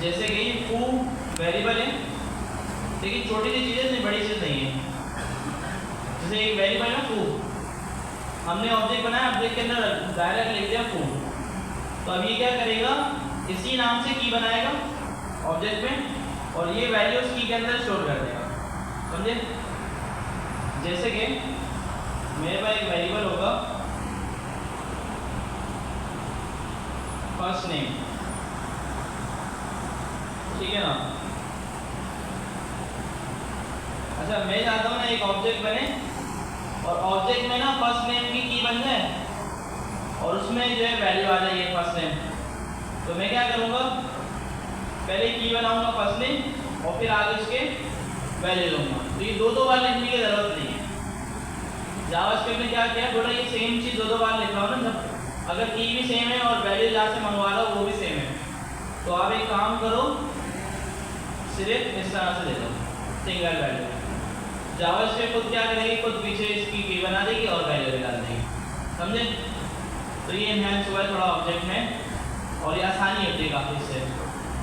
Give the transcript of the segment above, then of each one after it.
जैसे कि फू वेरिएबल है, लेकिन छोटी सी चीज़ है, इतनी बड़ी चीज़ नहीं है। जैसे एक वेरिएबल है फू, हमने ऑब्जेक्ट बनाया, ऑब्जेक्ट के अंदर डायरेक्ट लिख दिया फू, तो अब ये क्या करेगा, इसी नाम से की बनाएगा ऑब्जेक्ट में और ये वैल्यू उस की के अंदर स्टोर कर देगा, समझे। जैसे कि मेरे पास एक वेरिएबल होगा फर्स्ट नेम, ठीक है ना। अच्छा, मैं चाहता हूँ ना एक ऑब्जेक्ट बने और ऑब्जेक्ट में ना फर्स्ट नेम की बन जाए और उसमें जो है वैल्यू आ जाए फर्स्ट नेम। तो मैं क्या करूँगा, पहले की बनाऊंगा फर्स्ट नेम और फिर आगे उसके वैल्यू लूँगा। तो ये दो बार लिखने की ज़रूरत नहीं है। जावास्क्रिप्ट में क्या किया, बोला ये सेम चीज़ दो बार लिख रहा हूँ ना, जब अगर की भी सेम है और वैल्यू जहाँ से मंगवा रहा हो वो भी सेम है, तो आप एक काम करो, सिर्फ इस तरह से दे दो सिंगल वैल्यू। जावास्क्रिप्ट खुद क्या करेगी, खुद पीछे इसकी की बना देगी और वैल्यू भी डाल देगी, समझे। तो ये इनहैंस हुआ है थोड़ा ऑब्जेक्ट में और ये आसानी होती है काफ़ी इससे,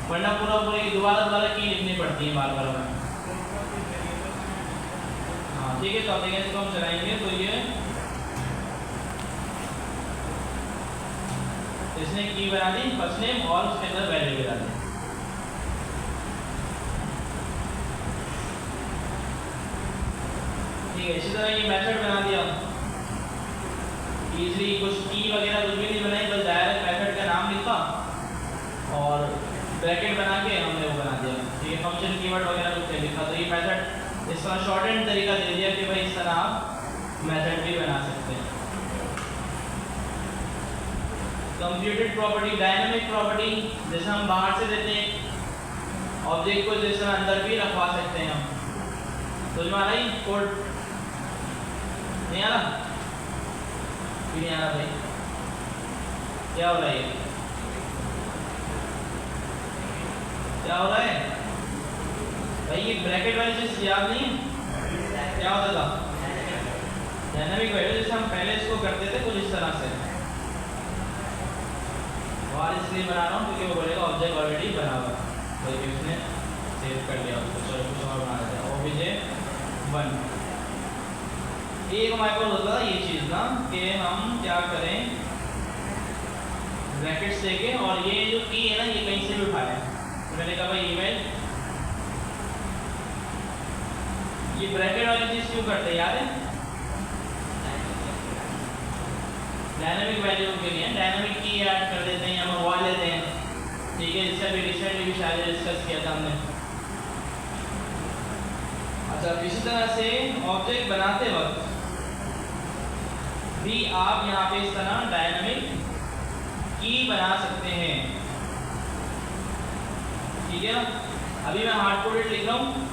वरना पूरी दोबारा की लिखनी पड़ती है बार बार में। हाँ ठीक है, तो अब देखिए इसको हम चलाएंगे। तो ये इसने की बना दी फर्स्ट नेम और उसके अंदर वैल्यू भी डाल दी। ठीक है, इसी तरह ये मेथड बना दिया इजली, कुछ की वगैरह कुछ भी नहीं बनाई, बस डायरेक्ट मेथड का नाम लिखा और ब्रैकेट बना के हमने वो बना दिया। ठीक है, फंक्शन कीवर्ड वगैरह कुछ नहीं लिखा। तो ये मेथड इस तरह शॉर्ट एंड तरीका दे दिया कि भाई इस तरह आप मेथड भी बना सकते हैं। कंप्यूटेड प्रॉपर्टी, डायनामिक प्रॉपर्टी, जैसे हम बाहर से देते हैं ऑब्जेक्ट को, जिस तरह अंदर भी रखवा सकते हैं हम। तो जो आ रहा है कोड नहीं आ रहा, नहीं आ रहा भाई, क्या हो रहा है, क्या हो रहा है भाई, ये ब्रैकेट वाली चीज याद नहीं है, क्या होता था डायनामिक वैल्यू, जैसे हम पहले इसको करते थे कुछ इस तरह से, और इसलिए बना रहा हूँ क्योंकि वो बोलेगा ऑब्जेक्ट ऑलरेडी बना हुआ है, बल्कि उसने सेव कर लिया उसको। चलो कुछ और बना देते हैं, obj1। एक हमारे पास होता था ये चीज़ ना कि हम क्या करें, ब्रैकेट्स देके, और ये जो की है ना ये कहीं से भी उठाए, तो मैंने कहा भाई ईमेल, ये ब्रैकेट वाली चीज़ क्यों करते हैं याद है, डायनामिक वैल्यू के लिए डायनामिक की ऐड कर देते हैं या मंगवा लेते हैं। ठीक है, इसका भी रिसेंटली भी शायद डिस्कस किया था हमने। अच्छा, इसी तरह से ऑब्जेक्ट बनाते वक्त भी आप यहाँ पे इस तरह डायनामिक की बना सकते हैं। ठीक है ना, अभी मैं हार्ड कोडेड लिख रहा हूँ,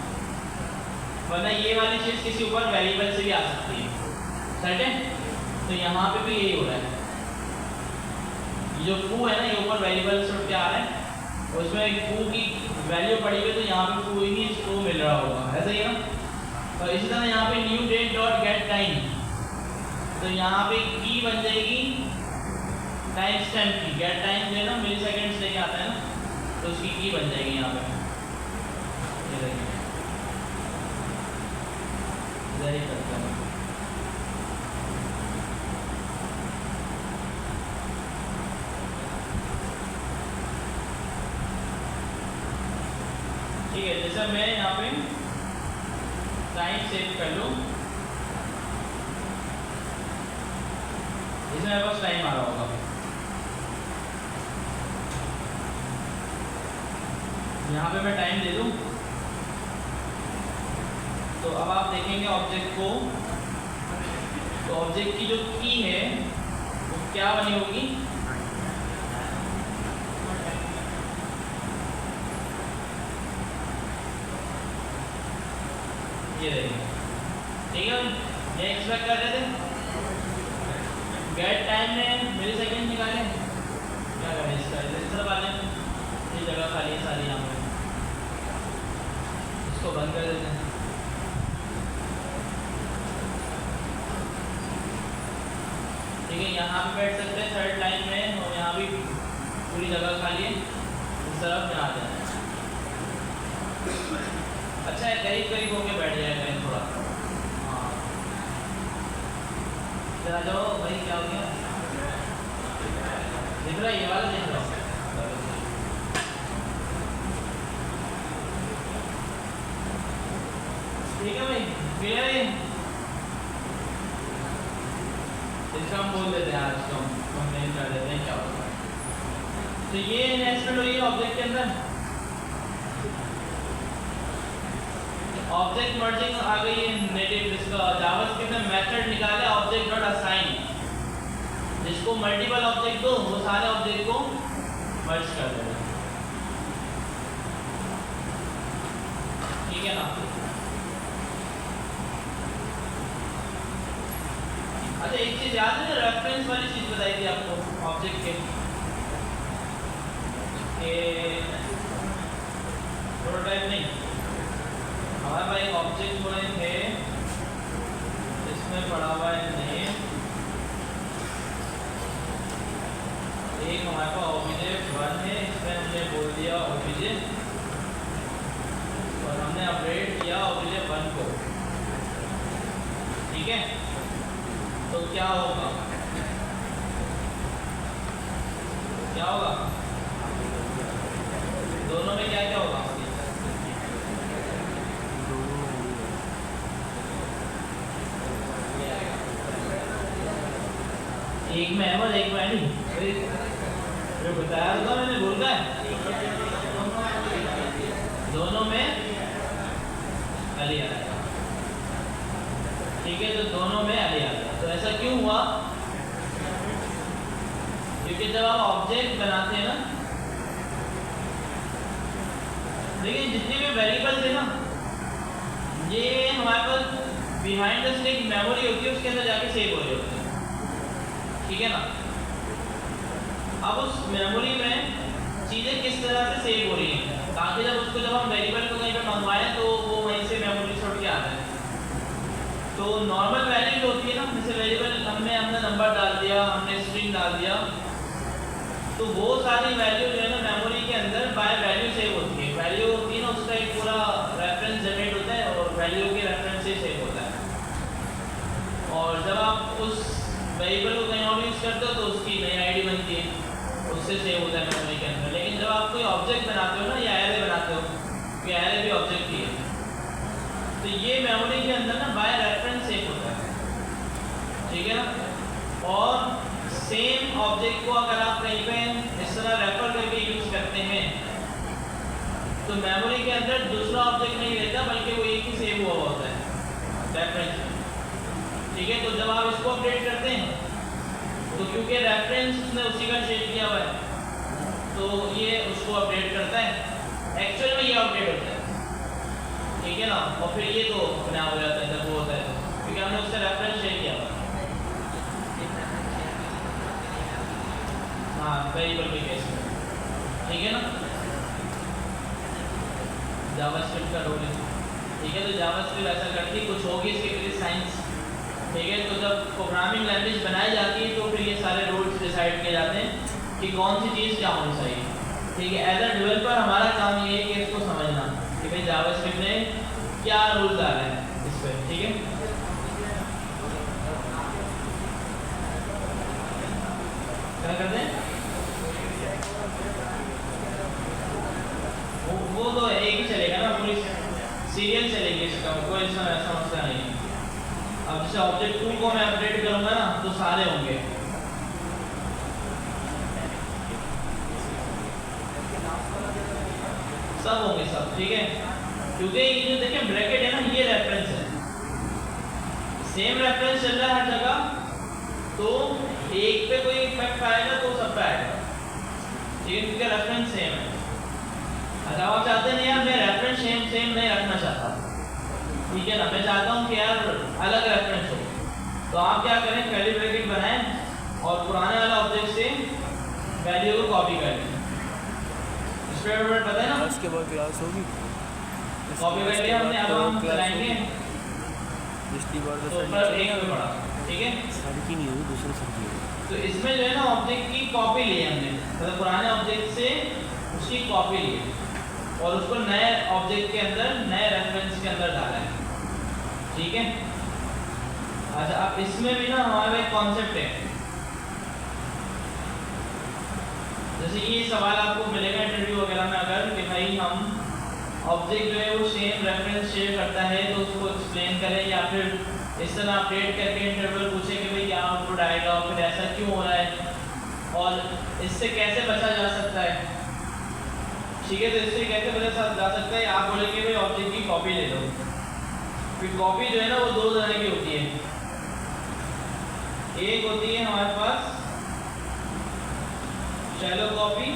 वरना ये वाली चीज़ किसी ऊपर वेरिएबल से भी आ सकती है, सेट है। तो यहाँ पे भी यही हो रहा है, ये जो फू है ना ये ऊपर वेरिएबल से उठ के आ रहा है, और उसमें एक फू की वैल्यू पड़ी हुई, तो यहाँ पे फू ही इसको मिल रहा होगा, ऐसा ही है ना। और इसी तरह यहाँ पे new date dot get time, तो यहाँ पे की बन जाएगी टाइम स्टैम्प की, गेट टाइम जो है ना मिली सेकेंड्स लेके आता है ना, तो उसकी की बन जाएगी यहाँ पे, ये देखिए जारी करता हूँ। ठीक है, जैसे मैं यहाँ पे टाइम सेव कर लूँ, इसमें मेरे पास टाइम आ रहा होगा, यहाँ पे मैं टाइम दे दूँ, तो अब आप देखेंगे ऑब्जेक्ट को, तो ऑब्जेक्ट की जो की है वो क्या बनी होगी, ये देखिए। ठीक है, ये एक्सपेक्ट कर रहे थे, गेट टाइम में मिली सेकेंड निकाले, क्या करें इसका, इस तरह वाले ये जगह खाली है सारी, यहाँ पे इसको बंद कर देते हैं। ठीक है, यहाँ पे बैठ सकते हैं थर्ड लाइन में, और यहाँ भी पूरी जगह खाली है, इस तरफ यहाँ आ जाए। अच्छा है, करीब करीब होके बैठ जाएगा कहीं थोड़ा। हाँ चला जाओ भाई, क्या हो गया? दिख रहा है ये वाला, दिख रहा है? ठीक है भाई, क्लियर है? इसका हम बोल देते हैं, आज को हम मेन कर देते हैं क्या होगा। तो ये इन्वेस्टमेंट हुई है ऑब्जेक्ट के अंदर। ऑब्जेक्ट मर्जिंग आ गई है नेटिव, इसका जावास्क्रिप्ट में मेथड निकाले ऑब्जेक्ट डॉट असाइन, जिसको मल्टीपल ऑब्जेक्ट दो वो सारे ऑब्जेक्ट को मर्ज कर देगा। ठीक है ना? अच्छा एक चीज याद है, रेफरेंस वाली चीज बताई थी आपको ऑब्जेक्ट के प्रोटोटाइप नहीं, हमारे पास एक ऑब्जेक्ट बने थे, इसमें पड़ा हुआ है नेम, एक हमारे पास ऑब्जेक्ट 1 है, इसमें हमने बोल दिया ऑब्जेक्ट, और हमने अपडेट किया ऑब्जेक्ट 1 को। ठीक है, तो क्या होगा, क्या होगा दोनों में, क्या क्या होगा? एक में अहमद, एक में अली, जो बताया था मैंने, भूल गए? दोनों में अली आएगा। ठीक है, तो दोनों में अली आएगा। तो ऐसा क्यों हुआ? क्योंकि जब आप ऑब्जेक्ट बनाते हैं ना, देखिए जितने भी वेरिएबल थे ना, ये हमारे पास बिहाइंड द स्टिक मेमोरी होती है, उसके अंदर जाके सेव हो रही होती है। ठीक है ना? अब उस मेमोरी में चीज़ें किस तरह से सेव हो रही हैं, ताकि जब हम वेरिएबल को कहीं पे मंगवाएं तो वो वहीं से मेमोरी छोड़ के आ जाए। तो नॉर्मल वैल्यू जो होती है ना, जैसे वेरिएबल हमने नंबर डाल दिया, हमने स्ट्रिंग डाल दिया, तो वो सारी वैल्यू जो है ना मेमोरी के अंदर बाय वैल्यू सेव होती है। वैल्यू होती है ना, उसका एक पूरा रेफरेंस जनरेट होता है और वैल्यू के रेफरेंस से सेव होता है। और जब आप उस वेरिएबल को कहीं और यूज़ करते हो तो उसकी नई आईडी बनती है, उससे सेव होता है मेमोरी के अंदर। लेकिन जब आप कोई ऑब्जेक्ट बनाते हो ना, या एरे बनाते हो, कि एरे भी ऑब्जेक्ट ही है, तो ये मेमोरी के अंदर ना बाय रेफरेंस सेव होता है। ठीक है ना? और सेम ऑब्जेक्ट को अगर आप कहीं पे इस तरह रेफर करके यूज़ करते हैं तो मेमोरी के अंदर दूसरा ऑब्जेक्ट नहीं रहता, बल्कि वो एक ही सेव हुआ होता है रेफरेंस। ठीक है, तो जब आप इसको अपडेट करते हैं तो क्योंकि रेफरेंस उसने उसी का शेयर किया हुआ है तो ये उसको अपडेट करता है, एक्चुअल में ये अपडेट होता है। ठीक है ना? और फिर ये तो अपने आप हो जाता है जब वो होता है, क्योंकि हमने उससे रेफरेंस शेयर किया हुआ है। हाँ, वेरिएबल के केस में। ठीक है ना? जावास्क्रिप्ट का रोल है। ठीक है, तो जावास्क्रिप्ट ऐसा करती, कुछ होगी इसके पीछे साइंस। ठीक है, तो जब प्रोग्रामिंग लैंग्वेज बनाई जाती है तो फिर ये सारे रूल्स डिसाइड किए जाते हैं कि कौन सी चीज़ क्या होनी चाहिए। ठीक है, एज अ डेवलपर हमारा काम ये है कि इसको समझना कि भाई जावास्क्रिप्ट में क्या रूल्स आ रहे हैं इस पर। ठीक है, क्या करते हैं वो तो एक ही चलेगा ना, पूरी सीरियल चलेगी इसका, कोई ऐसा मसला नहीं है। अब जैसे ऑब्जेक्ट 2 को मैं अपडेट करूंगा ना तो सारे होंगे। सब होंगे सब। ठीक है, क्योंकि ये जो देखें ब्रैकेट है ना, ये रेफरेंस है, सेम रेफरेंस चल रहा है हर जगह, तो एक पे कोई इफेक्ट आएगा तो सब पे आएगा। ठीक है, क्योंकि रेफरेंस सेम है। अच्छा, आप चाहते नहीं यार मैं रेफरेंस सेम नहीं रखना चाहता, ठीक है ना, मैं चाहता हूँ कि यार अलग रेफरेंस हो, तो आप क्या करें, कर्ली ब्रैकेट बनाएं और पुराने वाला ऑब्जेक्ट से वैल्यू को कॉपी कर लें। स्प्रेड पता है ना, उसके बाद क्लास होगी, कॉपी कर लिया हमने। अब हम चलाएंगे पिछली बार तो पर एक में पड़ा। ठीक है, सर की नहीं होगी, दूसरे सर की होगी। तो इसमें जो है ना ऑब्जेक्ट की कॉपी ली हमने, मतलब पुराने ऑब्जेक्ट से उसकी कॉपी ली। और उसको नए ऑब्जेक्ट के अंदर, नए रेफरेंस के अंदर डाला है, ठीक है। अच्छा, अब इसमें भी ना हमारा एक कॉन्सेप्ट है, जैसे ये सवाल आपको मिलेगा इंटरव्यू वगैरह में, अगर कि भाई हम ऑब्जेक्ट जो है वो सेम रेफरेंस शेयर करता है तो उसको एक्सप्लेन करें, या फिर इस तरह अपडेट करके इंटरव्यूअर पूछे कि भाई क्या आउटपुट आएगा और फिर ऐसा क्यों हो रहा है और इससे कैसे बचा जा सकता है, ठीक है। तो इससे कैसे बचा जा सकता है, आप बोलेंगे भाई ऑब्जेक्ट की कॉपी ले लो। फिर कॉपी जो है ना वो दो तरह की होती है, एक होती है हमारे पास शैलो कॉपी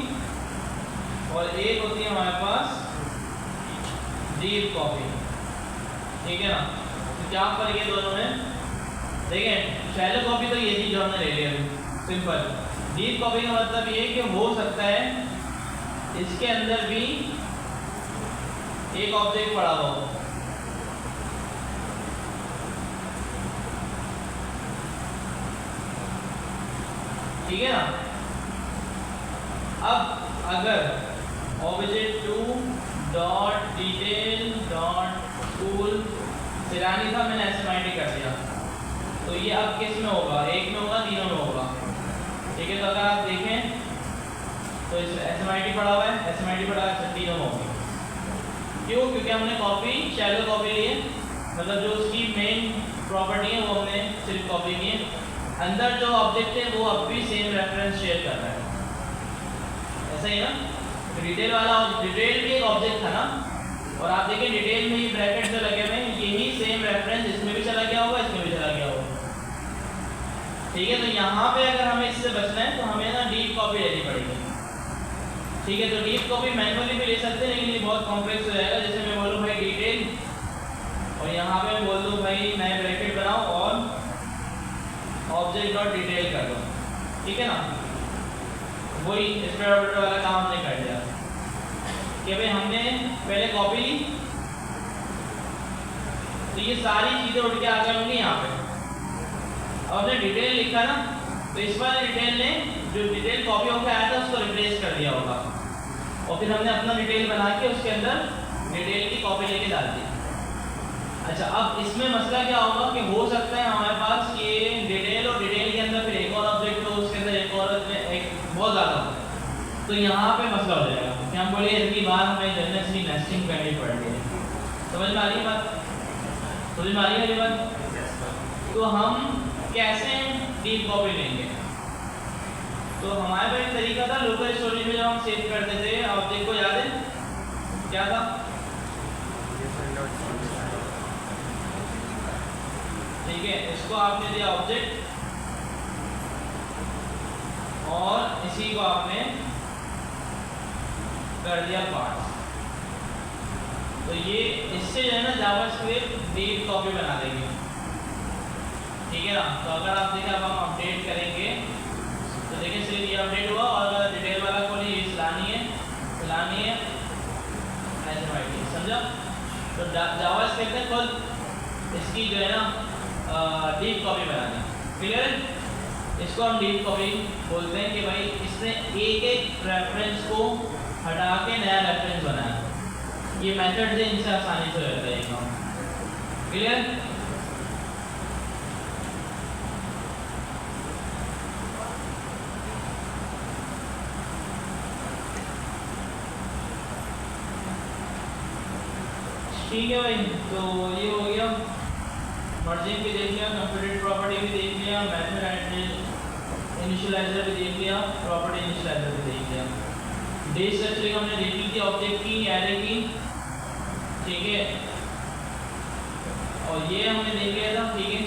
और एक होती है हमारे पास डीप कॉपी, ठीक है ना। तो क्या फर्क है दोनों में, देखें शैलो कॉपी तो ये चीज जो हमने ले लिया सिंपल। डीप कॉपी का मतलब ये कि हो सकता है इसके अंदर भी एक ऑब्जेक्ट पड़ा हो, ठीक है ना। अब अगर object 2 dot detail dot tool सिरानी था, मैंने एसएमआईटी कर दिया, तो ये अब किस में होगा, एक में होगा, तीनों में होगा, ठीक है। तो अगर आप देखें तो इसमें एसएमआईटी पड़ा हुआ है, एसएमआईटी पड़ा है, तीनों में होगी। क्यों? क्योंकि हमने कॉपी शैलो कॉपी ली है, मतलब जो उसकी मेन प्रॉपर्टी है वो हमने सिर्फ कॉपी की है, अंदर जो ऑब्जेक्ट है वो अब भी सेम रेफरेंस शेयर कर रहा है, ऐसा ही ना। डिटेल वाला, डिटेल भी एक ऑब्जेक्ट था ना, और आप देखिए डिटेल में ही ब्रैकेट जो लगे हुए हैं, यही सेम रेफरेंस इसमें भी चला गया होगा, इसमें भी चला गया होगा, ठीक है। तो यहाँ पे अगर हमें इससे बचना है तो हमें ना डीप कॉपी लेनी पड़ेगी, ठीक है। तो डीप कॉपी मैनुअली भी ले सकते हैं, लेकिन ये बहुत कॉम्प्लेक्स हो जाएगा। जैसे मैं बोलूँ भाई डिटेल, और यहाँ पे मैं बोल दूँ भाई नए ब्रैकेट बनाओ और ऑब्जेक्ट डॉट डिटेल कर दो, ठीक है ना। वही स्क्वायर ऑपरेटर वाला काम हमने कर दिया कि भाई हमने पहले कॉपी ली, तो ये सारी चीजें उठ के आ गई होंगी यहाँ पे। अब हमने डिटेल लिखा ना, तो इस बार डिटेल ने जो डिटेल कॉपी होकर आया था उसको रिप्लेस कर दिया होगा, और फिर हमने अपना डिटेल बना के उसके अंदर डिटेल की कॉपी लेके डाल दी। अच्छा, अब इसमें मसला क्या होगा कि हो सकता है हमारे पास ये डिटेल और डिटेल के अंदर फिर एक और ऑब्जेक्ट हो, उसके अंदर एक और एक बहुत ज़्यादा हो, तो यहाँ पे मसला हो जाएगा कि हम बोले इनकी बात हमें जनरली नेस्टिंग करनी पड़ रही है। समझ में आ रही है बात, समझ में आ रही है बात। तो हम कैसे डीप कॉपी लेंगे, तो हमारे पास एक तरीका था लोकल स्टोरेज में जब हम सेव करते थे ऑब्जेक्ट को, याद है क्या था, ठीक है। इसको आपने दिया ऑब्जेक्ट और इसी को आपने कर दिया पार्ट, तो ये इससे जो है ना जावास्क्रिप्ट डीप कॉपी बना देंगे, ठीक है ना। तो अगर आप देखें अब हम अपडेट करेंगे तो देखिए सिर्फ ये अपडेट हुआ, और अगर डिटेल वाला को ये चलानी है एसएमआईटी, समझा। तो जावास्क्रिप्ट ने खुद इसकी जो है ना डीप कॉपी बना दी, क्लियर है। इसको हम डीप कॉपी बोलते हैं कि भाई इसने एक एक रेफरेंस को हटा के नया रेफरेंस बनाया। ये मेथड से इनसे आसानी से होता है ये काम, क्लियर। ठीक है भाई, तो ये हो गया, मर्जिंग भी देख लिया, कंप्यूटेड प्रॉपर्टी भी देख लिया, मेथड इनिशियलाइजर भी देख लिया, प्रॉपर्टी इनिशियलाइजर भी देख लिया, बेस स्ट्रक्चरिंग हमने देख ली थी ऑब्जेक्ट की, एरे की, ठीक है। और ये हमने देख लिया था, ठीक है,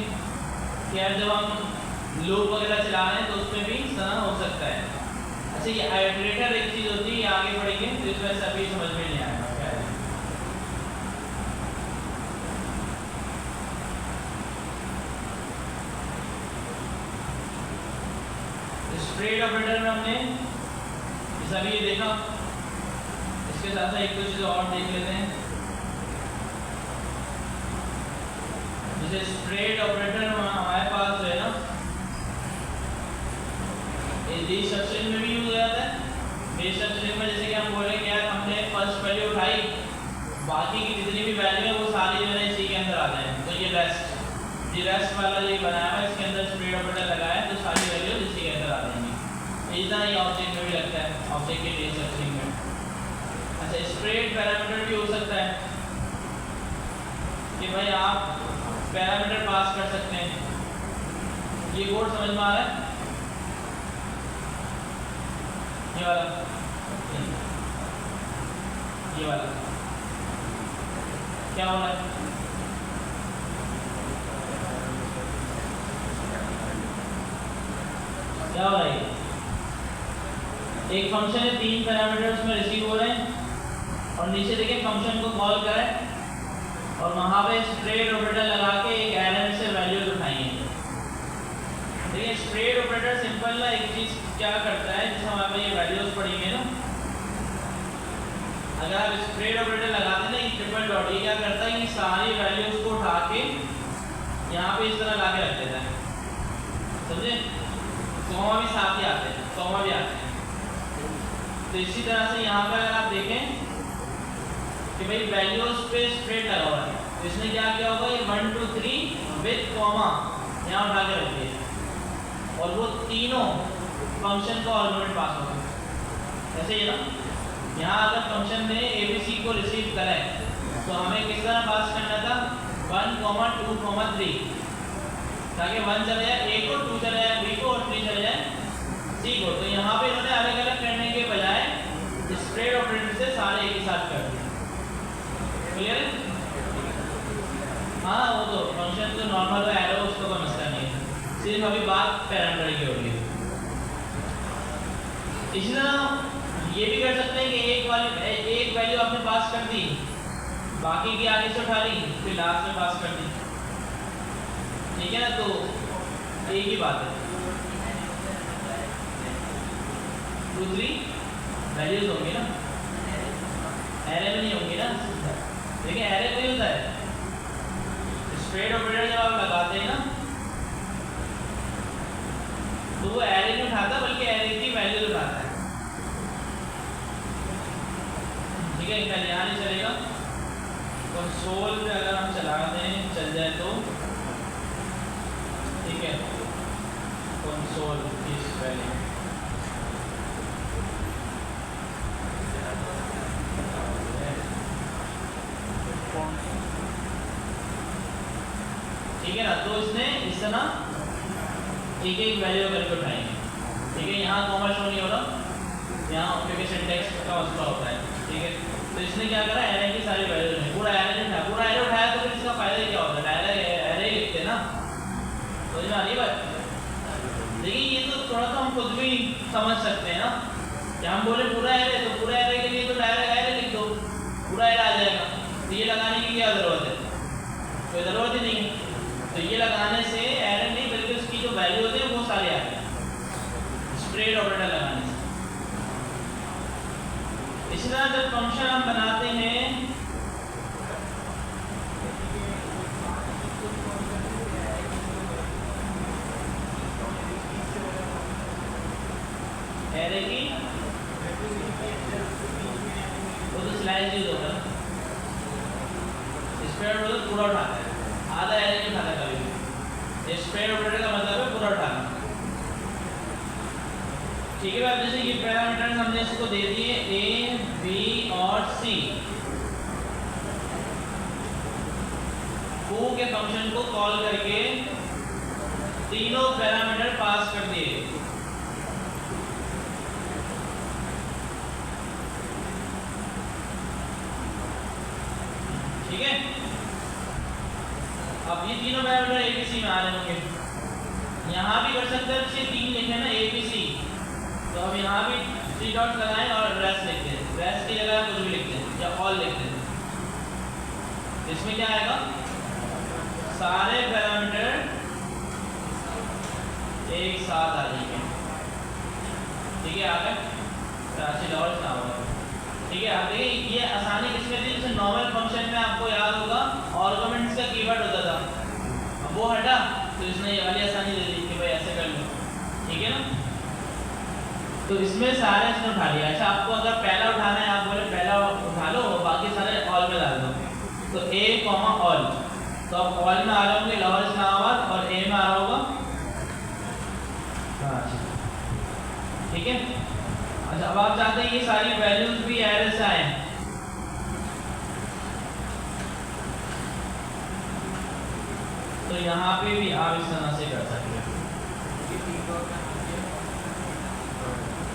कि यार जब हम लूप वगैरह चला रहे हैं तो उसमें भी इस तरह हो सकता है। अच्छा, ये आइटरेटर एक चीज़ होती है, ये आगे बढ़ेंगे तो इस वजह से अभी समझ में नहीं आएगा क्या है। स्प्रेड ऑपरेटर में हमने जैसा भी ये देखा, इसके साथ साथ एक दो चीज़ें और देख लेते हैं। जैसे स्प्रेड ऑपरेटर में हमारे पास जो है ना, ये स्ट्रक्चर में भी यूज हो जाता है बेस स्ट्रक्चरिंग में जैसे कि हम बोले कि यार हमने फर्स्ट वैल्यू उठाई, बाकी की जितनी भी वैल्यू है वो सारी जो है इसी के अंदर आ जाए। तो ये रेस्ट वाला ये बनाया हुआ, इसके अंदर स्प्रेड ऑपरेटर लगाया तो सारी वैल्यू इसी के अंदर आ जाएंगी। इतना ही ऑब्जेक्ट में भी लगता है, ऑब्जेक्ट के बेस स्ट्रक्चरिंग में। अच्छा, स्प्रेड पैरामीटर भी हो सकता है कि भाई आप पैरामीटर पास कर सकते हैं। ये कोड समझ में आ रहा है? ये वाला क्या हो रहा है? क्या हो रहा है? एक फंक्शन है, 3 पैरामीटर उसमें रिसीव हो रहे हैं और नीचे देखिए फंक्शन को कॉल करें और वहां पे स्प्रेड ऑपरेटर लगा के एक एरर से वैल्यूज उठाएंगे। देखिए स्प्रेड ऑपरेटर सिंपल ना एक चीज क्या करता है, जैसे हमारे ये वैल्यूज पढ़ेंगे ना, अगर आप स्प्रेड ऑपरेटर लगाते ना ट्रिपल डॉट, ये क्या करता है कि सारी वैल्यूज को उठा के यहाँ पे इस तरह ला के रख देता है, समझे? कॉमा भी साथ ही आते हैं, कॉमा भी आते हैं। तो इसी तरह से यहाँ पर अगर आप देखें कि भाई वैल्यूज पे स्प्रेड लगा हुआ है, तो इसने क्या किया होगा, ये 1 2 3 विद कॉमा यहाँ उठा के रख दिया और वो तीनों फंक्शन को आर्गुमेंट पास होगा। ऐसे ही ना, यहाँ अगर फंक्शन ने ABC को रिसीव करें तो हमें किस तरह पास करना था, 1 2 3, ताकि 1 चले जाए A को, 2 चले जाए B को और 3 चले जाए C को। तो यहाँ पे इन्होंने अलग अलग करने के बजाय स्प्रेड ऑपरेटर से सारे एक ही साथ कर दिए। क्लियर है? हाँ, वो तो फंक्शन जो नॉर्मल एरो उसको कोई मसला नहीं है, सिर्फ अभी बात पैरामीटर की होगी। इसी तरह ये भी कर सकते हैं कि एक वैल्यू आपने पास कर दी, बाकी की आगे से उठा ली, फिर लास्ट में पास कर दी, ठीक है ना? तो एक ही बात है, 2 3 वैल्यूज होंगी ना, एरे में नहीं होंगी ना। देखिए एरे नहीं होता है, स्प्रेड ऑपरेटर जब आप लगाते हैं ना तो वो एरे नहीं उठाता बल्कि एरे की वैल्यूज उठाता है, ठीक है? पहले यहाँ नहीं चलेगा, कंसोल पे अगर हम चला दें चल जाए तो ठीक है, कंसोल इस वैल्यू ठीक है ना। तो इसने इस तरह एक एक वैल्यू करके उठाएंगे, ठीक है? यहाँ कॉमा शो नहीं हो रहा, यहाँ क्योंकि सिंटैक्स का मसला होता है, ठीक है? तो इसने क्या करा, एरे की सारी वैल्यू नहीं, पूरा एरे नहीं उठाया, पूरा एरे उठाया तो फिर इसका फायदा क्या होता है, डायरेक्ट एरे ही लिखते ना। तो ये वाली बात देखिए, ये तो थोड़ा सा हम खुद भी समझ सकते हैं ना कि हम बोले पूरा एरे, तो पूरा एरे के लिए तो डायरेक्ट एरे लिख दो, पूरा एरे आ जाएगा। तो ये लगाने की क्या ज़रूरत है? कोई ज़रूरत ही नहीं है। तो ये लगाने से एरे नहीं बल्कि उसकी जो वैल्यू होती है वो सारी आ गई स्प्रेड ऑपरेटर लगाने से। इसी तरह जब फंक्शन हम बनाते हैं एरे की, वो तो स्लैश यूज होता है, स्प्रेड ऑपरेटर पूरा उठाता है, आधा एरे नहीं उठाता कभी भी। स्प्रेड ऑपरेटर का मतलब है पूरा उठाना, ठीक है? अब जैसे ये पैरामीटर्स हमने इसको दे दिए A, B और C, foo के फंक्शन को कॉल करके तीनों पैरामीटर पास कर दिए। ठीक है? अब ये तीनों पैरामीटर ABC में आ रहे होंगे, यहाँ भी कर सकते हैं, 3 लिखे ना ABC, तो हम यहाँ भी 3 डॉट लगाएं और रेस्ट लिखते हैं, रेस्ट की जगह कुछ भी लिखते हैं या ऑल लिखते हैं। इसमें क्या आएगा, सारे पैरामीटर एक साथ आ जाएंगे, ठीक है? आगे राशि और ना होगा, ठीक है? आप देखिए ये आसानी किसमें थी, जैसे नॉर्मल फंक्शन में आपको याद होगा आर्गुमेंट्स का कीवर्ड होता था, अब वो हटा तो इसने ये वाली आसानी दे दी कि भाई ऐसे कर लो, ठीक है ना? तो इसमें सारे इसने उठा लिया। अच्छा, आपको अगर पहला उठाना है, आप बोले पहला उठा लो, बाकी सारे ऑल में डाल दो। तो ए कॉमा ऑल, तो अब ऑल में आ रहे होंगे लाहौर इस्लामाबाद और ए में आ रहा होगा कराची। ठीक है। अच्छा, अब आप चाहते हैं ये सारी वैल्यूज भी एरर से आए, तो यहाँ पे भी आप इस तरह से कर सकते हैं।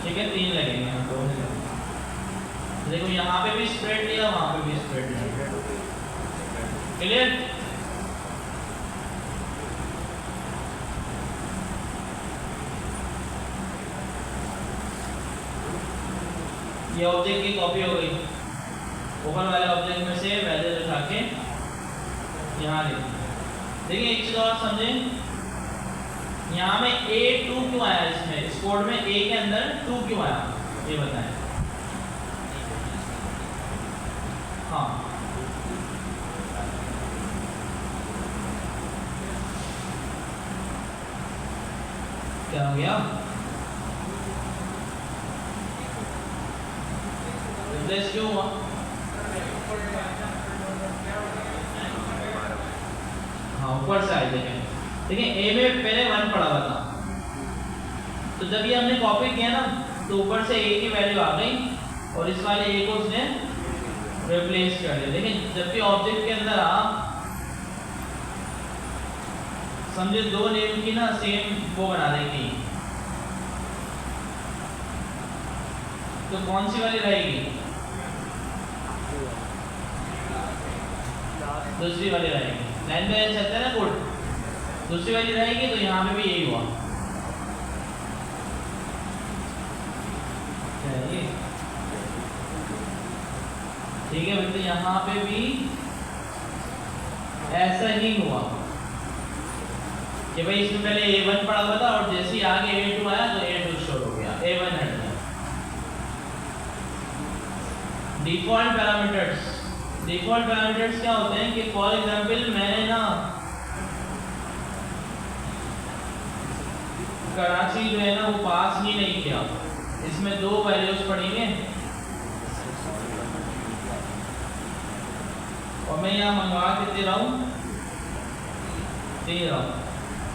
ठीक है, 3 लगेंगे हम, 2 लगेंगे। देखो यहाँ पे भी स्प्रेड लिया, वहाँ पे भी स्प्रेड लिया। क्लियर? ये ऑब्जेक्ट की कॉपी हो गई। ओपन वाले ऑब्जेक्ट में से वैल्यूज उठा के यहाँ लिख। देखिए एक चीज और समझें, यहाँ में A2 क्यों आया, इसमें इस कोड में A के अंदर 2 क्यों आया, ये बताएं। हाँ, क्या हो गया, रिप्लेस क्यों हुआ? हाँ, ऊपर से आए। देखें A में पहले 1 पड़ा हुआ था, तो जब ये हमने कॉपी किया ना, तो ऊपर से A की वैल्यू आ गई और इस वाले A को उसने रिप्लेस कर दिया। देखिए, जबकि ऑब्जेक्ट के अंदर आप समझे 2 नेम की ना सेम वो बना देगी, तो कौन सी वाली रहेगी? दूसरी वाली रहेगी। लाइन पे चलता है ना कोड, दूसरी वाली रहेगी, तो यहाँ पे भी यही हुआ। ठीक है भाई, तो यहाँ पे भी ऐसा ही हुआ कि भाई इसमें पहले A1 पड़ा हुआ था और जैसे ही आगे A2 आया तो A2 शो हो गया, A1 हट गया। डिफॉल्ट पैरामीटर्स क्या होते हैं कि फॉर एग्जांपल मैंने ना कराची जो है ना वो पास ही नहीं किया, इसमें 2 वैल्यूज पड़ेंगे और मैं यहाँ मंगवा के दे रहा हूँ,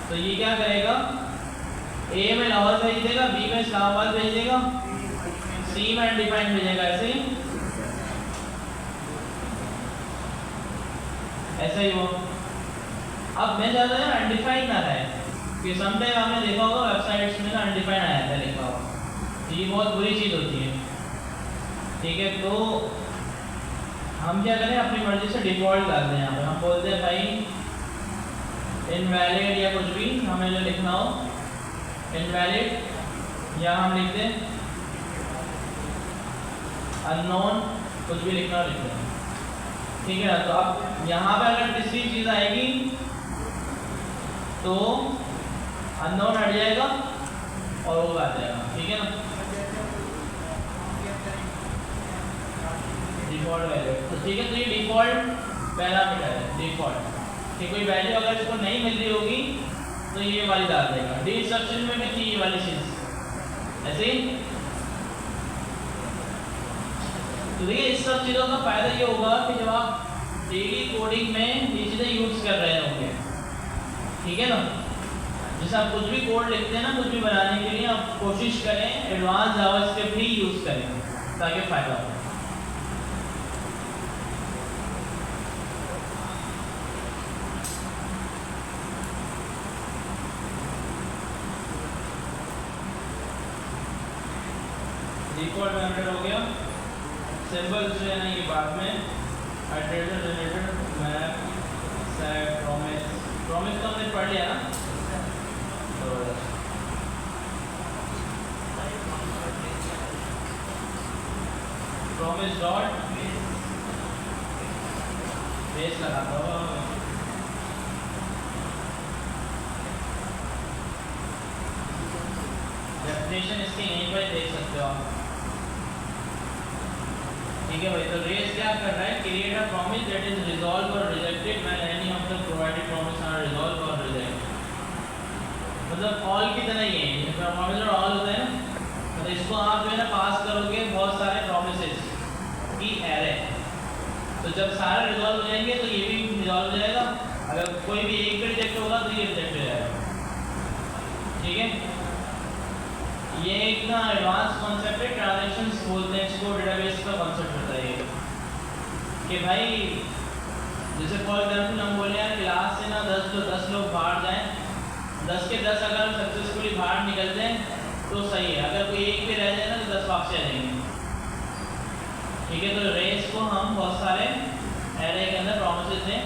तो ये क्या करेगा, A में लाहौर भेज देगा, B में इस्लामाबाद भेज देगा, C में अनडिफाइंड भेजेगा। ऐसा ही हो। अब मैं ज़्यादा है अनडिफाइंड ना है कि समटाइम आपने देखा होगा वेबसाइट्स में ना अनडिफाइंड आया था लिखा हुआ, तो ये बहुत बुरी चीज़ होती है। ठीक है, तो हम क्या करें, अपनी मर्जी से डिफ़ॉल्ट डाल दें। यहाँ पे हम बोलते हैं भाई इनवैलिड या कुछ भी हमें जो लिखना हो, इनवैलिड या हम लिख दें अननोन, कुछ भी लिखना हो लिख दें। ठीक है ना, तो अब यहाँ पे अगर तीसरी चीज़ आएगी तो अननोन हट जाएगा और वो आ जाएगा। ठीक है ना, डिफ़ॉल्ट वैल्यू। तो ठीक है, तो ये डिफ़ॉल्ट पैरामीटर है, डिफ़ॉल्ट कि कोई वैल्यू अगर इसको नहीं मिल रही होगी तो ये वाली डाल देगा। डी इंस्ट्रक्शन में भी थी ये वाली चीज़ ऐसे ही। तो देखिए, इस सब चीज़ों का फ़ायदा ये होगा कि जब आप डेली कोडिंग में ये चीज़ें यूज़ कर रहे होंगे, ठीक है ना, जैसे आप कुछ भी कोड लिखते हैं ना, कुछ भी बनाने के लिए आप कोशिश करें एडवांस जावास्क्रिप्ट ही यूज़ करें ताकि फ़ायदा हो। डिफ़ॉल्ट पैरामीटर हो गया, सिंबल जो है ना ये बाद में, address generator, map, set, promise तो हमने पढ़ लिया ना, तो प्रॉमिस डॉट बेस लगाता हूँ। डेफिनेशन इसके यहीं पर देख सकते हो आप। ठीक है भाई, तो रेस क्या कर रहा है, create a promise that is resolve और rejected when any of the provided promise are resolve और रिजेक्ट। मतलब ऑल की तरह ही है, प्रॉमिस और ऑल होता है ना, तो तो इसको आप जो है ना पास करोगे बहुत सारे प्रोमिसेस की एरे। तो जब सारे रिजॉल्व हो जाएंगे तो ये भी रिजॉल्व हो जाएगा, अगर कोई भी एक भी रिजेक्ट होगा तो ये रिजेक्ट हो जाएगा। ठीक है, ये एक ना एडवांस कॉन्सेप्ट है, ट्रांजैक्शंस बोलते हैं इसको, डेटाबेस का कॉन्सेप्ट होता है ये कि भाई जैसे फॉर एग्जाम्पल हम बोले यार क्लास से ना 10 लोग बाहर जाएं, 10 के 10 अगर सक्सेसफुली बाहर निकल जाएं तो सही है, अगर कोई एक भी रह जाए ना तो 10 वापस आ जाएंगे। ठीक है, तो रेस को हम बहुत सारे एरे के अंदर प्रोमिसेस दें,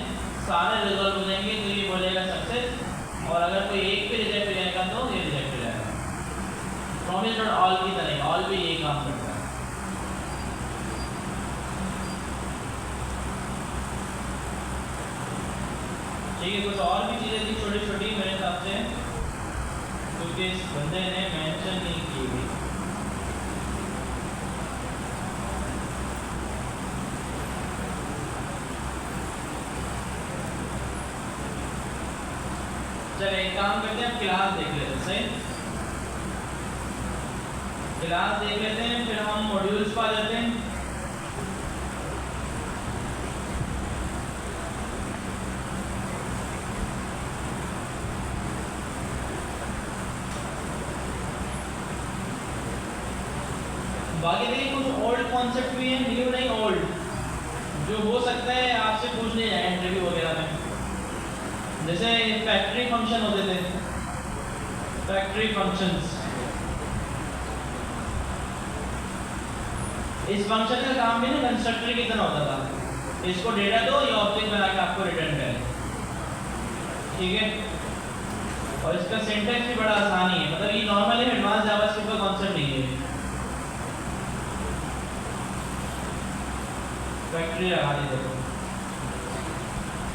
सारे रिजॉल्व हो जाएंगे तो ये बोलेगा सक्सेस, और अगर कोई एक भी रिजेक्ट हो जाएगा तो ये रिजेक्ट हो जाएगा। प्रॉमिस डॉट ऑल की तरह ऑल भी यही काम करता है। ठीक है, कुछ और भी चीज़ें थी छोटी छोटी मेरे हिसाब से, क्योंकि इस बंदे ने मेंशन नहीं की हुई। चलिए एक काम करते हैं, क्लास देख लेते हैं। सही, क्लास देख लेते हैं, फिर हम मॉड्यूल्स पा जाते हैं। बाकी देखिए कुछ ओल्ड कॉन्सेप्ट भी है, न्यू नहीं ओल्ड, जो हो सकता है आपसे पूछ लिया जाए इंटरव्यू वगैरह में। जैसे फैक्ट्री फंक्शन होते थे, फैक्ट्री फंक्शंस, इस फंक्शन का काम भी ना कंस्ट्रक्टर की तरह होता था, इसको डेटा दो, ये ऑब्जेक्ट बना के आपको रिटर्न करे। ठीक है, और इसका सिंटैक्स भी बड़ा आसान ही है, मतलब ये नॉर्मल है, एडवांस जावास्क्रिप्ट का कॉन्सेप्ट नहीं है। फैक्ट्री लगा दी देखो,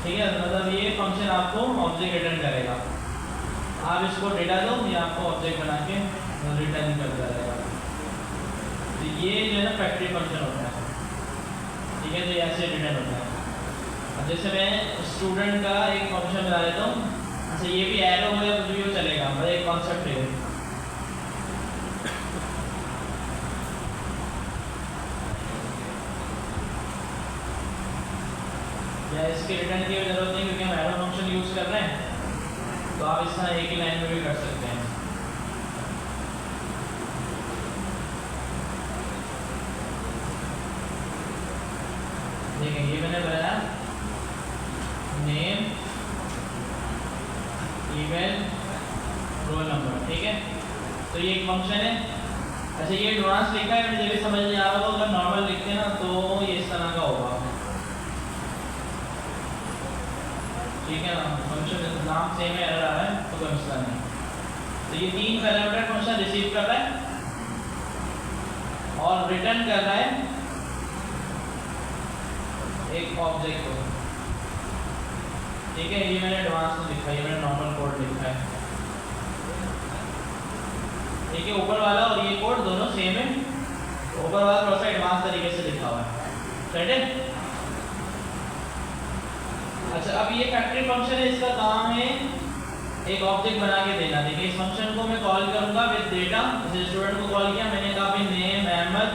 ठीक है, मतलब ये फंक्शन आपको ऑब्जेक्ट रिटर्न करेगा, आप इसको डेटा दो, ये आपको ऑब्जेक्ट बना के रिटर्न करता रहेगा। तो ये जो है ना फैक्ट्री फंक्शन होता है। ठीक है, तो ये ऐसे रिटर्न होता है। अब जैसे मैं स्टूडेंट का एक फंक्शन बना देता हूँ, अच्छा ये भी एरो हो या कुछ भी हो चलेगा, मतलब एक कॉन्सेप्ट है। या इसके रिटर्न की जरूरत नहीं, क्योंकि हम एरो फंक्शन यूज कर रहे हैं, तो आप इस तरह एक ही लाइन में भी कर सकते हैं। देखें, ये मैंने बनाया नेम, ईमेल, रोल नंबर। ठीक है, तो ये एक फंक्शन है। अच्छा ये एडवांस लिखा है, मुझे भी समझ नहीं आ रहा होगा, अगर नॉर्मल लिखते हैं ना तो ये इस तरह का होगा। ठीक है ना, फंक्शन नाम सेम है, एरर आ रहा है तो कोई मसला नहीं। तो ये 3 पैरामीटर फंक्शन रिसीव कर रहा है और रिटर्न कर रहा है एक ऑब्जेक्ट को। ठीक है, ये मैंने एडवांस में लिखा है, ये मैंने नॉर्मल कोड लिखा है। ठीक है, ऊपर वाला और ये कोड दोनों सेम है, ऊपर वाला थोड़ा सा एडवांस तरीके से लिखा हुआ है। राइट है। अच्छा, अब ये फैक्ट्री फंक्शन है, इसका काम है एक ऑब्जेक्ट बना के देना। देखिए इस फंक्शन को मैं कॉल करूंगा विद डेटा, जैसे स्टूडेंट को कॉल किया मैंने, कहा भाई name Ahmed,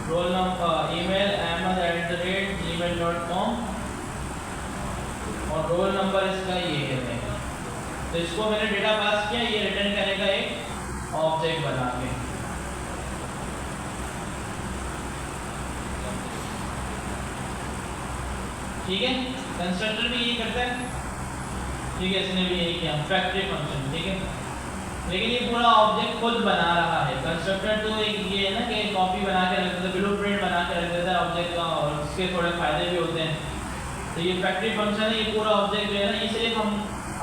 roll number, email ahmed@gmail.com और रोल नंबर इसका ये है। तो इसको मैंने डेटा पास किया, ये रिटर्न करेगा एक ऑब्जेक्ट बना के। ठीक है, कंस्ट्रक्टर भी यही करता है। ठीक है, इसने भी यही किया, फैक्ट्री फंक्शन। ठीक है, लेकिन ये पूरा ऑब्जेक्ट खुद बना रहा है। कंस्ट्रक्टर तो एक ये है ना कि कॉपी बना के रख देता है, ब्लूप्रिंट बना के रख देता है ऑब्जेक्ट का, और उसके थोड़े फायदे भी होते हैं। तो ये फैक्ट्री फंक्शन है, ये पूरा ऑब्जेक्ट जो है ना, ये सिर्फ हम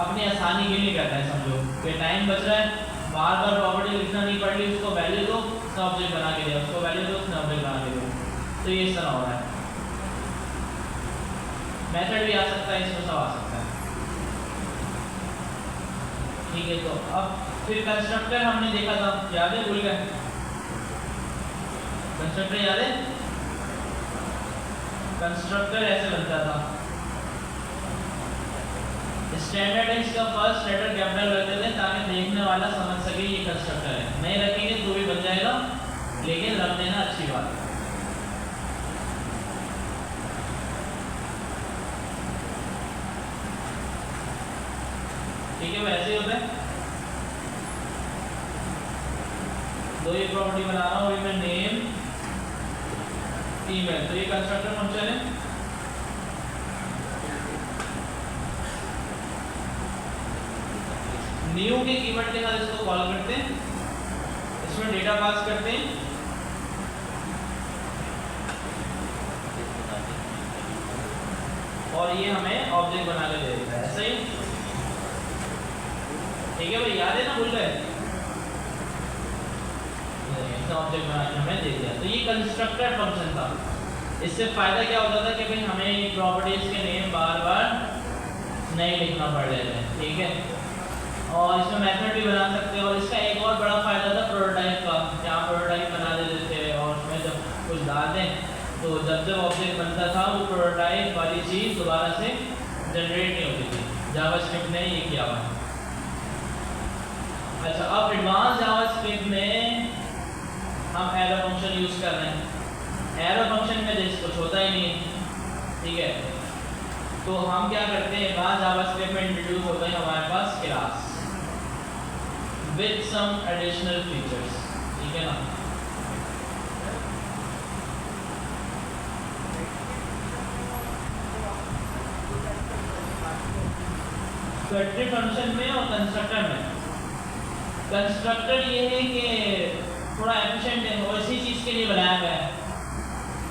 अपनी आसानी के लिए करते हैं। समझो कि टाइम बच रहा है, बार बार प्रॉपर्टी लिखना नहीं पड़ रही, उसको वैल्यू दो, उसने ऑब्जेक्ट बना के दिया, उसको वैल्यू दो, उसने ऑब्जेक्ट बना के दिया। तो ये इस तरह हो रहा है। मेथड भी आ सकता है, इसमें सब आ सकता है। ठीक है, तो अब फिर कंस्ट्रक्टर हमने देखा था, याद है, भूल गए? कंस्ट्रक्टर याद है? कंस्ट्रक्टर ऐसे बनता था, स्टैंडर्ड है इसका फर्स्ट लेटर कैपिटल रख देते हैं ताकि देखने वाला समझ सके ये कंस्ट्रक्टर है। नहीं रखेंगे तो भी बन जाएगा, लेकिन रख देना अच्छी बात है। ठीक है, वैसे ही होता है। दो ये प्रॉपर्टी बना रहा हूँ अभी मैं, नेम ईमेल, तो ये कंस्ट्रक्टर फंक्शन है। न्यू के कीवर्ड के साथ इसको कॉल करते हैं, इसमें डेटा पास करते हैं और ये हमें ऑब्जेक्ट बना के दे देता है, ऐसा ही। ठीक है भाई, याद है ना, भूल गए? ऑब्जेक्ट बना के हमें दे दिया, तो ये कंस्ट्रक्टर फंक्शन था। इससे फायदा क्या होता था कि भाई हमें प्रॉपर्टीज के नेम बार बार नहीं लिखना पड़ रहे थे। ठीक है, और इसमें मेथड भी बना सकते हैं। और इसका एक और बड़ा फायदा था प्रोटोटाइप का, कि आप प्रोटोटाइप बना देते थे और उसमें जब कुछ डाल दें तो जब जब ऑब्जेक्ट बनता था वो प्रोटोटाइप वाली चीज़ दोबारा से जनरेट नहीं होती थी। जावास्क्रिप्ट ने ये किया हुआ। अच्छा, अब एडवांस जावास्क्रिप्ट में हम एरो फंक्शन यूज़ कर रहे हैं। एरो फंक्शन में जैसे कुछ होता ही नहीं है। ठीक है, तो हम क्या करते हैं, एडवांस जावास्क्रिप्ट में इंट्रोड्यूस होता है हमारे पास class with some additional features। ठीक है ना, फैक्ट्री फंक्शन में और कंस्ट्रक्टर में। कंस्ट्रक्टर ये है कि थोड़ा एफिशिएंट है और इसी चीज़ के लिए बनाया गया है।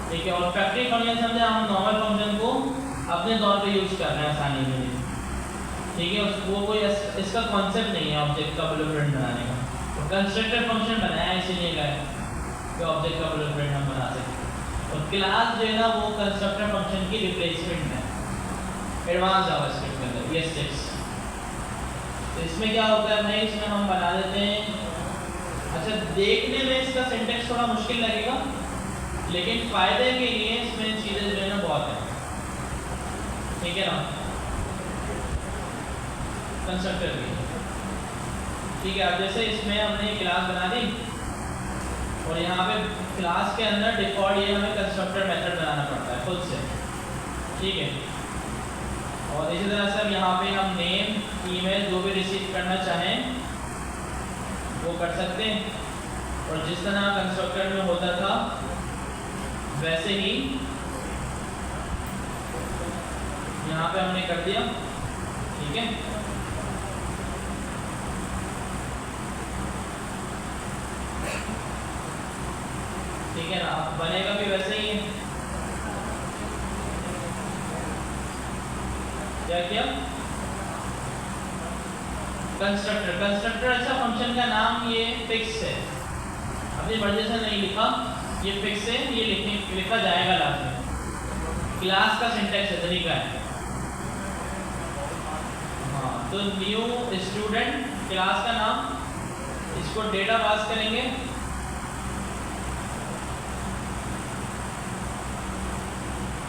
ठीक है, और फैक्ट्री फंक्शन समझे हम नॉर्मल फंक्शन को अपने तौर पे यूज़ कर रहे हैं आसानी के लिए। ठीक है, वो कोई इसका कॉन्सेप्ट नहीं है ऑब्जेक्ट का ब्लूप्रिंट बनाने का। तो कंस्ट्रक्टर फंक्शन बनाया इसीलिए गया कि ऑब्जेक्ट का ब्लूप्रिंट हम बना सकें। और क्लास जो है ना वो कंस्ट्रक्टर फंक्शन की रिप्लेसमेंट है एडवांस जावास्क्रिप्ट के अंदर, ये स्टेप्स। तो इसमें क्या होता है भाई, इसमें हम बना देते हैं। अच्छा, देखने में इसका सिंटेक्स थोड़ा मुश्किल लगेगा, लेकिन फ़ायदे के लिए इसमें चीज़ें जो है ना बहुत है। ठीक है ना, कंस्ट्रक्टर की। ठीक है, अब जैसे इसमें हमने क्लास बना दी और यहाँ पे क्लास के अंदर डिफ़ॉल्ट ये हमें कंस्ट्रक्टर मेथड बनाना पड़ता है खुद से। ठीक है, और इसी तरह से अब यहाँ पे हम नेम ईमेल जो भी रिसीव करना चाहें वो कर सकते हैं। और जिस तरह कंस्ट्रक्टर में होता था वैसे ही यहाँ पे हमने कर दिया। ठीक है, ठीक है ना, बनेगा भी वैसे ही है। क्या किया, कंस्ट्रक्टर। कंस्ट्रक्टर अच्छा फंक्शन का नाम ये फिक्स है, अपनी मर्जी से नहीं लिखा, ये फिक्स है, ये लिखा जाएगा लास्ट में। क्लास का सिंटेक्स है, तरीका है। हाँ, तो न्यू स्टूडेंट क्लास का नाम, इसको डेटा पास करेंगे।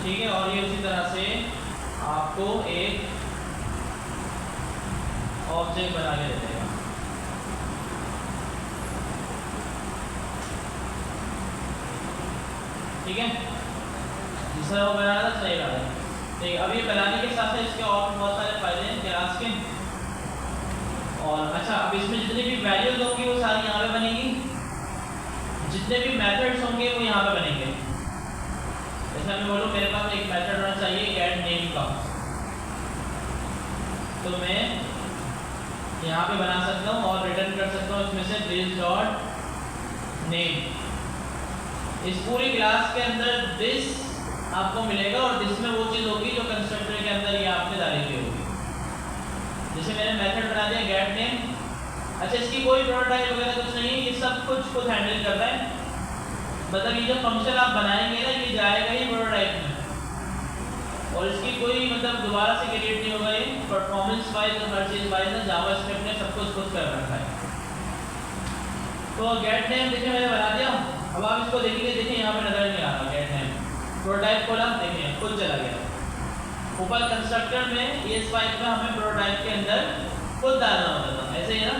ठीक है, और ये उसी तरह से आपको एक ऑब्जेक्ट बना के दे देगा। ठीक है, जिस तरह वो बनाना था सही रहा है। ठीक है, अब ये बनाने के साथ इसके और बहुत सारे फायदे हैं क्लास के। और अच्छा, अब इसमें जितनी भी वैल्यूज होंगी वो सारी यहाँ पे बनेंगी, जितने भी मेथड्स होंगे वो यहाँ पे बनेंगे। जैसे मैं बोलूँ मेरे पास एक मेथड होना चाहिए गेट नेम का, तो मैं यहाँ पे बना सकता हूँ और रिटर्न कर सकता हूँ इसमें से दिस डॉट नेम। इस पूरी क्लास के अंदर दिस आपको मिलेगा और दिस में वो चीज़ होगी जो कंस्ट्रक्टर के अंदर ये आपने डाली हुई होगी। जैसे मैंने मेथड बना दिया गेट नेम। अच्छा, इसकी कोई प्रोटोटाइप वगैरह कुछ नहीं है, ये सब कुछ खुद हैंडल करता है। मतलब ये जो फंक्शन आप बनाएंगे ना ये जाएगा ही प्रोटोटाइप में, और इसकी कोई मतलब दोबारा से क्रिएट नहीं होगा। ये परफॉर्मेंस वाइज और हर चीज़ वाइज ना जावास्क्रिप्ट ने सब कुछ खुद कर रखा है। तो गेट नेम देखिए मैंने बना दिया। अब आप इसको देखेंगे, देखिए यहाँ पे नजर नहीं आ रहा गेट नेम। प्रोटोटाइप खोला, देखिए खुद चला गया। ऊपर कंस्ट्रक्टर में ES फाइल में हमें प्रोटोटाइप के अंदर खुद डालना होता था, ऐसे ही ना।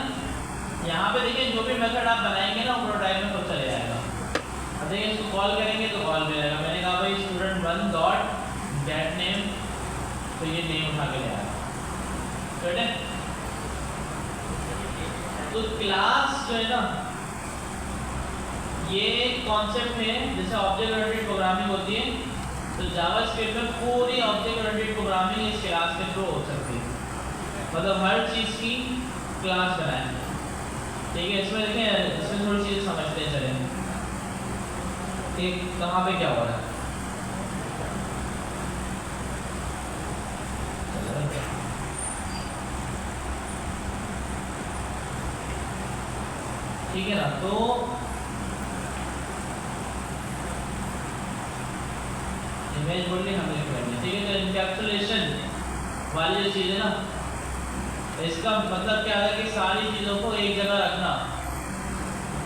यहाँ पे देखिए जो भी मेथड आप बनाएंगे ना वो प्रोटोटाइप में खुद चले जाएगा। अब देखिए इसको कॉल करेंगे तो कॉल मिलेगा। मैंने कहा भाई student1 डॉट गेट नेम, तो ये नेम उठा के ले आएगा, ठीक है। तो क्लास जो है ना ये कॉन्सेप्ट है, जैसे ऑब्जेक्ट ओरिएंटेड प्रोग्रामिंग होती है तो जावास्क्रिप्ट में पूरी ऑब्जेक्ट ओरिएंटेड प्रोग्रामिंग इस क्लास के थ्रू हो सकती है, मतलब हर चीज़ की क्लास बनाए, ठीक है। इसमें देखें, इसमें थोड़ी चीज़ें समझते चले कि कहाँ पे क्या हो रहा है। ठीक है ना। तो इमेज बोल ली हमने करनी, ठीक है। तो इनकैप्सुलेशन वाली जो चीज़ है ना, इसका मतलब क्या है कि सारी चीज़ों को एक जगह रखना।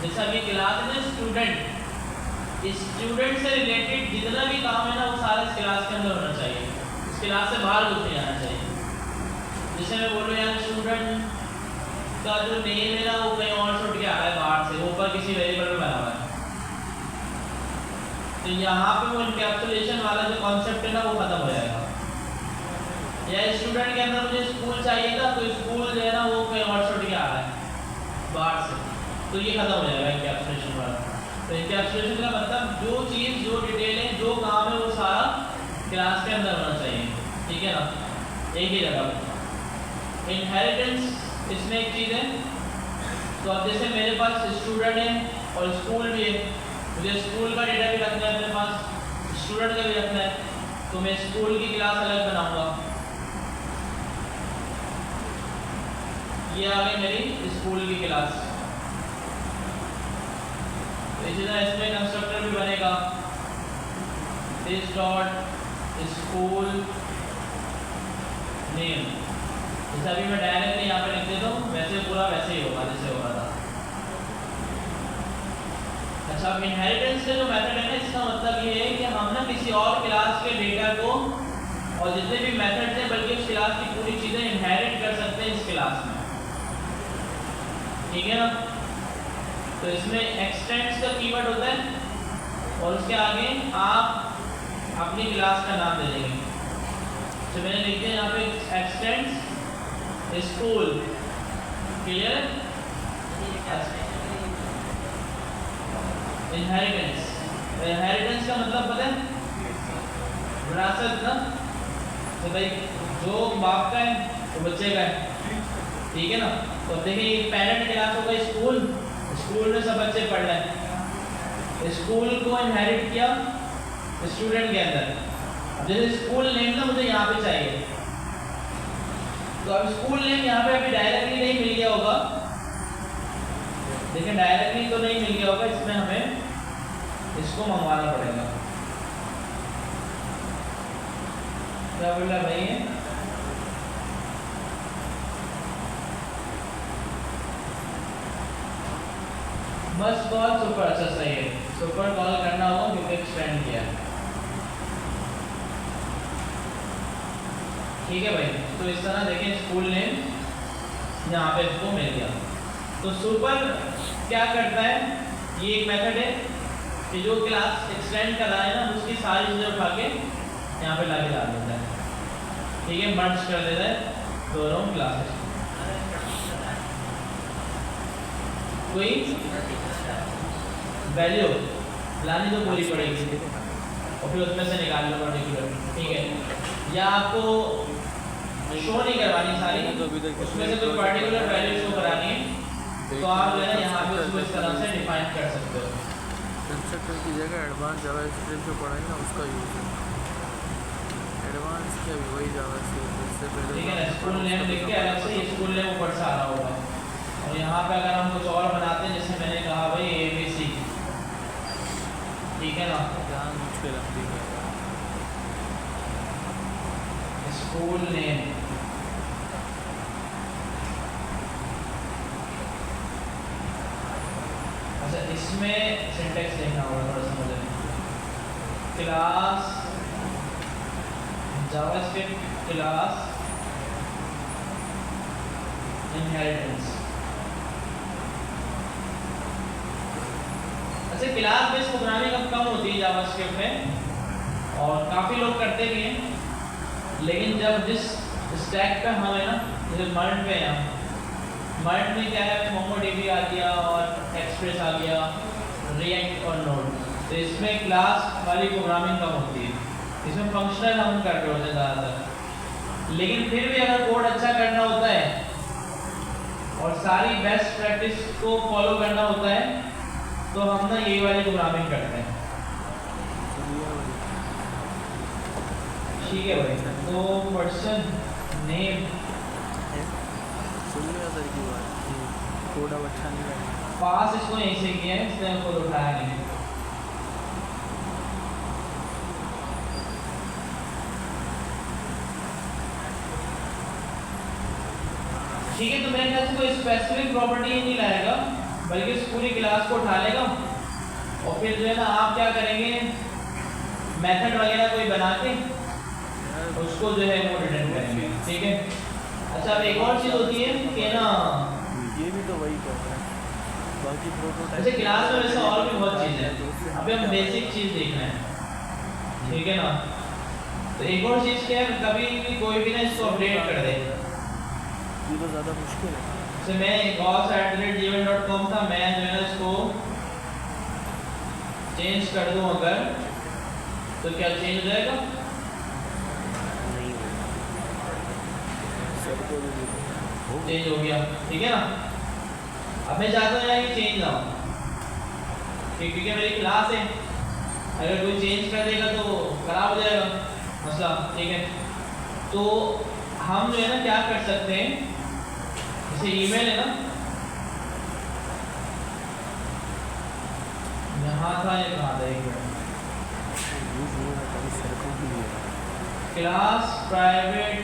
जैसा कि क्लास है ना स्टूडेंट से रिलेटेड जितना भी काम है ना वो सारा इस क्लास के अंदर होना चाहिए, इस क्लास से बाहर कुछ नहीं आना चाहिए। जैसे मैं बोलूँ यार स्टूडेंट का जो नेम है ना वो कहीं और छुट के आ रहा है बाहर से, ऊपर किसी वेरिएबल में बना हुआ है, तो यहाँ पे वो इनकैप्सुलेशन वाला जो कॉन्सेप्ट है ना वो खत्म हो जाएगा। या स्टूडेंट के अंदर मुझे स्कूल चाहिए था तो स्कूल जो है ना वो कहीं और छुट के आ रहा है बाहर से, तो ये खत्म हो जाएगा इनकैप्सुलेशन वाला। तो इनकैप्सुलेशन का मतलब जो चीज़, जो डिटेल है, जो काम है वो सारा क्लास के अंदर होना चाहिए, ठीक है ना, एक ही जगह। इनहेरिटेंस इसमें एक चीज़ है। तो अब जैसे मेरे पास स्टूडेंट है और स्कूल भी है, मुझे स्कूल का डेटा भी रखना है, मेरे पास स्टूडेंट का भी रखना है, तो मैं स्कूल की क्लास अलग बनाऊंगा। ये आ गई मेरी स्कूल की क्लास। इसी तरह इसमें कंस्ट्रक्टर भी बनेगा, दिस डॉट स्कूल नेम। जैसे अभी मैं डायरेक्टली यहाँ पे लिख देता हूँ, वैसे पूरा वैसे ही होगा जैसे हो रहा था। अच्छा, अब इनहेरिटेंस का जो मेथड है ना, इसका मतलब ये है कि हम ना किसी और क्लास के डेटा को और जितने भी मेथड्स हैं बल्कि उस क्लास की पूरी चीज़ें इनहेरिट कर सकते हैं इस क्लास में, ठीक है ना। तो इसमें एक्सटेंड्स का कीवर्ड होता है और उसके आगे आप अपनी क्लास का नाम दे देंगे। तो मैंने लिख दिया यहाँ पे एक्सटेंड्स स्कूल, क्लियर। इनहेरिटेंस का मतलब पता है, विरासत ना। तो भाई जो बाप का है वो बच्चे का है, ठीक है ना। तो देखिए पेरेंट क्लास होगा स्कूल, स्कूल में सब बच्चे पढ़ रहे हैं, स्कूल को इनहेरिट किया स्टूडेंट के अंदर। अब जैसे स्कूल नेम ना मुझे यहाँ पे चाहिए, तो अब स्कूल नेम यहाँ पे अभी डायरेक्टली नहीं मिल गया होगा, देखिए डायरेक्टली तो नहीं मिल गया होगा, इसमें हमें इसको मंगवाना पड़ेगा। क्या बोल रहा भाई है? मस्ट कॉल सुपर, अच्छा सही है, सुपर कॉल करना होगा क्योंकि एक्सटेंड किया, ठीक है भाई। तो इस तरह देखें स्कूल नेम यहाँ पे इसको मिल गया। तो सुपर क्या करता है, ये एक मेथड है कि जो क्लास एक्सटेंड कर रहा है ना उसकी सारी चीज़ें उठा के यहाँ पे लाके डाल देता है, ठीक है, मर्ज कर देता है दोनों क्लासेस। कोई वैल्यू लानी तो पूरी पड़ेगी और फिर उसमें से निकालना पर्टिकुलर, ठीक है। या आपको शो नहीं करवानी सारी, उसमें से कोई पर्टिकुलर वैल्यू शो करानी है तो आप जो है यहाँ पे उसको इस तरह से डिफाइन कर सकते हो। कंस्ट्रक्टर की जगह एडवांस जावास्क्रिप्ट जो पढ़ा है ना उसका यूज़ है। एडवांस क्या भी वही जावास्क्रिप्ट, इससे पहले ठीक है ना। स्कूल नेम लिख के अलग से स्कूल नेम ऊपर से आ रहा होगा, और यहाँ पे अगर हम कुछ और बनाते हैं जैसे मैंने कहा भाई ABC, ठीक है ना, जान मुझ पे लगती है स्कूल नेम। अच्छा, इसमें सिंटेक्स देखना होगा थोड़ा समझ में। Class JavaScript class inheritance. अच्छा, क्लास बेस्ड प्रोग्रामिंग अब कम होती है जावास्क्रिप्ट में और काफ़ी लोग करते भी हैं, लेकिन जब जिस स्टैक पे हम है ना, जैसे मर्न पे हैं, मर्न में क्या है, मोंगोडीबी आ गया और एक्सप्रेस आ गया, रिएक्ट और नोड, तो इसमें क्लास वाली प्रोग्रामिंग कम होती है, इसमें फंक्शनल हम कर रहे होते हैं ज़्यादातर। लेकिन फिर भी अगर कोड अच्छा करना होता है और सारी बेस्ट प्रैक्टिस को फॉलो करना होता है तो हम ना यही वाली प्रोग्रामिंग करते हैं। ठीक है भाई, तो पर्सन नेम सुन लिया सर की बात कि कोड अब अच्छा नहीं है। पास इसको यहीं से किया है, इसने खुद उठाया नहीं। ठीक है, तो मेरे ख्याल से कोई स्पेसिफिक प्रॉपर्टी ही नहीं लाएगा, बल्कि इस पूरी क्लास को उठा लेगा और फिर जो है ना आप क्या करेंगे, मेथड वगैरह कोई बना के उसको जो है वो रिटर्न करेंगे। ठीक है। अच्छा, अब एक और चीज़ होती है कि ना, ये भी तो वही कर रहा है, बाकी प्रोटोटाइप। अच्छा, क्लास में वैसे और भी बहुत चीज़ है, अभी हम बेसिक चीज़ देखना है। ठीक है ना, तो एक और चीज़ क्या है, कभी भी कोई भी ना इसको अपडेट कर दे। ये तो ज़्यादा मुश्किल है। जैसे मैं boss@gmail.com था, मैं जो है ना इसको चेंज कर दूं अगर, तो क्या चेंज हो जाएगा? नहीं सबको भी चेंज हो गया। ठीक है ना, अब मैं चाहता हूँ यार ये चेंज ना हो, क्योंकि मेरी क्लास है, अगर कोई चेंज कर देगा तो खराब हो जाएगा मसला। ठीक है, तो हम जो है ना क्या कर सकते हैं, जैसे ईमेल है ना, यहाँ था ये कहाँ था, एक मिनट, क्लास प्राइवेट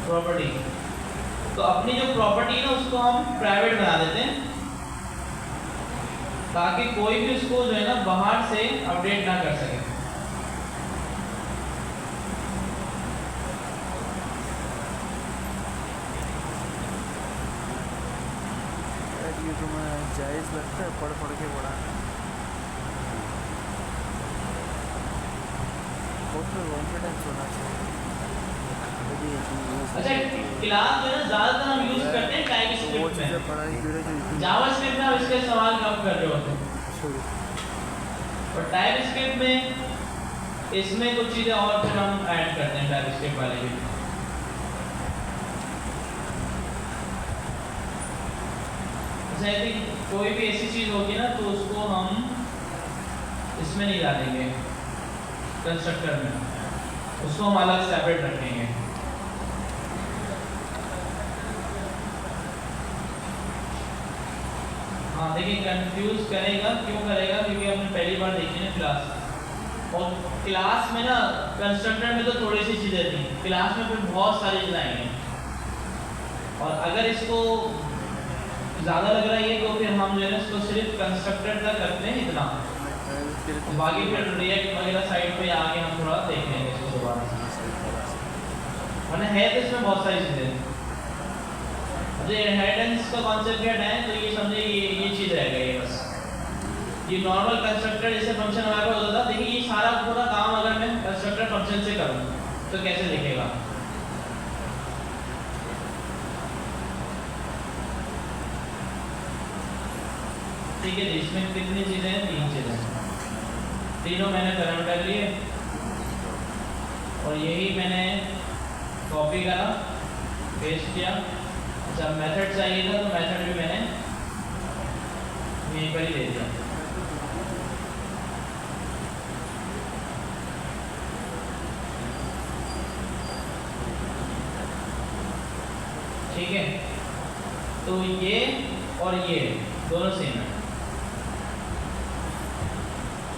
प्रॉपर्टी, तो अपनी जो प्रॉपर्टी है ना उसको हम प्राइवेट बना देते हैं ताकि कोई भी उसको जो है ना बाहर से अपडेट ना कर सके। ये तो मैं जायज़ लगता है पढ़ के पढ़ाना, बहुत कॉन्फिडेंस होना चाहिए। अच्छा, क्लास जो है ना ज़्यादातर हम यूज़ करते हैं टाइप वो स्क्रिप्ट चीज़ें में, पढ़ाई की जो जावास्क्रिप्ट में हम इसका इस्तेमाल कम कर रहे होते हैं, और टाइप स्क्रिप्ट में इसमें कुछ चीज़ें और फिर हम ऐड करते हैं टाइप स्क्रिप्ट वाले भी। जैसे कोई भी ऐसी चीज़ होगी ना तो उसको हम इसमें नहीं डालेंगे, कंस्ट्रक्टर में, उसको हम अलग सेपरेट रखेंगे। हाँ देखिए, कंफ्यूज करेगा, क्यों करेगा, क्योंकि हमने पहली बार देखी ना क्लास, और क्लास में ना कंस्ट्रक्टर में तो थोड़ी सी चीज़ें थी, क्लास में फिर बहुत सारी चीज़ें आएंगी, और अगर इसको ज़्यादा लग रहा है ये, तो फिर हम जो है ना इसको सिर्फ कंस्ट्रक्टर तक करते हैं इतना, बाकी फिर रिएक्ट वगैरह साइड पे आगे हम थोड़ा देख लेंगे इसको दोबारा, वरना है तो इसमें बहुत सारी चीज़ें। जो इनहेरिटेंस का कॉन्सेप्ट क्या है, तो ये समझे ये चीज़ रह गई है बस। ये नॉर्मल कंस्ट्रक्टर जैसे फंक्शन हमारे पास होता था, देखिए ये सारा पूरा काम अगर मैं कंस्ट्रक्टर फंक्शन से करूँ तो कैसे दिखेगा। ठीक है जी, इसमें कितनी चीज़ें हैं, 3 चीज़ें हैं, तीनों मैंने कलम कर लिए और यही मैंने कॉपी करा, पेस्ट किया। अच्छा, मेथड चाहिए था तो मेथड भी मैंने यहीं पर ही दे दिया। ठीक है, तो ये और ये दोनों सेम है।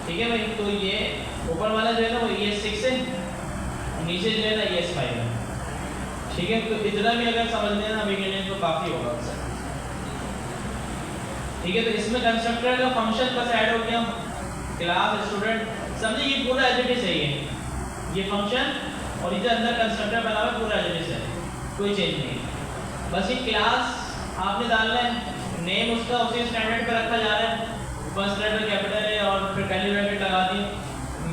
ठीक है भाई, तो ये ऊपर वाला जो है ना वो ES6 है, नीचे जो है ना ES5 है। ठीक है, तो इतना भी अगर समझ लेना अभी के लिए तो काफ़ी होगा। ठीक है, तो इसमें कंस्ट्रक्टर का फंक्शन बस ऐड हो गया, क्लास स्टूडेंट, समझे ये पूरा एज इट इज है, ये फंक्शन और ये जो अंदर कंस्ट्रक्टर बना हुआ है पूरा एज इट इज है, कोई चेंज नहीं है। बस ये क्लास आपने डालना है, नेम उसका उसी स्टैंडर्ड पे रखा जा रहा है, फर्स्ट लेटर कैपिटल है और फिर कर्ली ब्रैकेट लगा दी।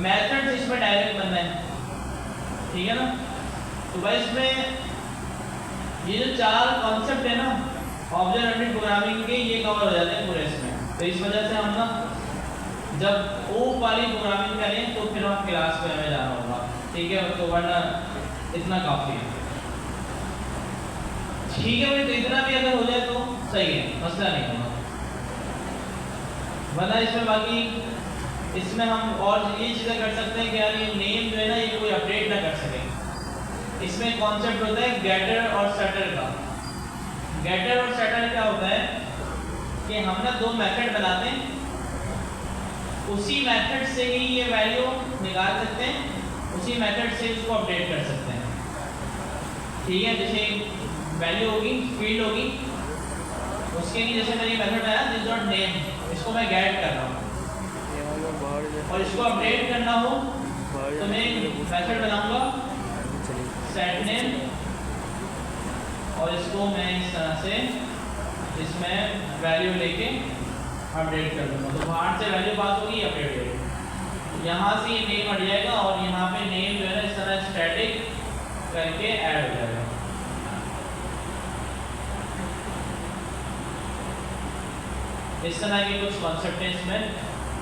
मेथड्स इसमें डायरेक्ट बनना है, ठीक है ना। तो भाई इसमें ये जो चार कॉन्सेप्ट है ना ऑब्जेक्ट ओरिएंटेड प्रोग्रामिंग के, ये कवर हो जाते हैं पूरे इसमें। तो इस वजह से हम ना जब ओ वाली प्रोग्रामिंग करें तो फिर हम क्लास पे हमें जाना होगा, ठीक है, तो वरना इतना काफ़ी है, ठीक है भाई। तो इतना भी अगर हो जाए तो सही है, मसला नहीं होगा, वरना इसमें बाकी इसमें हम और ये चीज़ें कर सकते हैं कि यार ये नेम जो है ना ये कोई अपडेट ना कर सके। इसमें कॉन्सेप्ट होता है गेटर और सेटर का। गेटर और सेटर क्या होता है कि हम ना दो मेथड बनाते हैं, उसी मेथड से ही ये वैल्यू निकाल सकते हैं, उसी मेथड से उसको अपडेट कर सकते हैं, ठीक है। जैसे वैल्यू होगी फील्ड होगी, उसके लिए जैसे मैंने मेथड आया दिस डॉट नेम, इसको मैं गेट कर रहा हूँ और इसको अपडेट करना हो तो मैं मेथड बनाऊंगा सेट नेम और इसको मैं इस तरह से इसमें वैल्यू लेके अपडेट कर दूंगा। तो बाहर से वैल्यू पास होगी, अपडेट होगी, यहाँ से ये नेम हट जाएगा और यहाँ पे नेम जो है ना इस तरह स्टैटिक करके ऐड हो जाएगा। इस तरह के कुछ कॉन्सेप्ट हैं इसमें,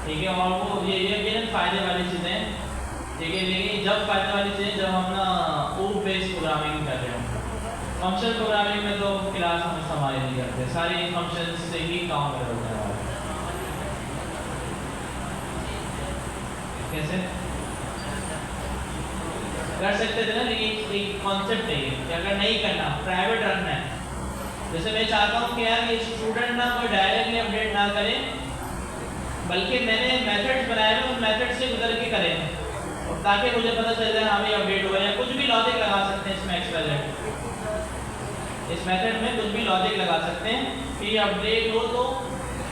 ठीक है। और वो ये फायदे वाली चीज़ें हैं, ठीक है। लेकिन जब फायदे वाली चीज़ें जब हम ना ओ बेस्ड प्रोग्रामिंग कर रहे हो, फंक्शन प्रोग्रामिंग में तो क्लास हम इस्तेमाल नहीं करते, सारी फंक्शन से ही काम कर रहे हैं। कैसे कर सकते थे ना, लेकिन एक कॉन्सेप्ट है कि अगर नहीं करना प्राइवेट रखना है, जैसे मैं चाहता हूँ कि यार ये स्टूडेंट ना कोई डायरेक्टली अपडेट ना करे, बल्कि मैंने मेथड्स बनाए हैं उन मेथड से गुजर के करें, और ताकि मुझे पता चल जाए हाँ भाई अपडेट हुआ है। कुछ भी लॉजिक लगा सकते हैं इसमें एक्सपेरिमेंट, इस मेथड में कुछ भी लॉजिक लगा सकते हैं कि ये अपडेट हो तो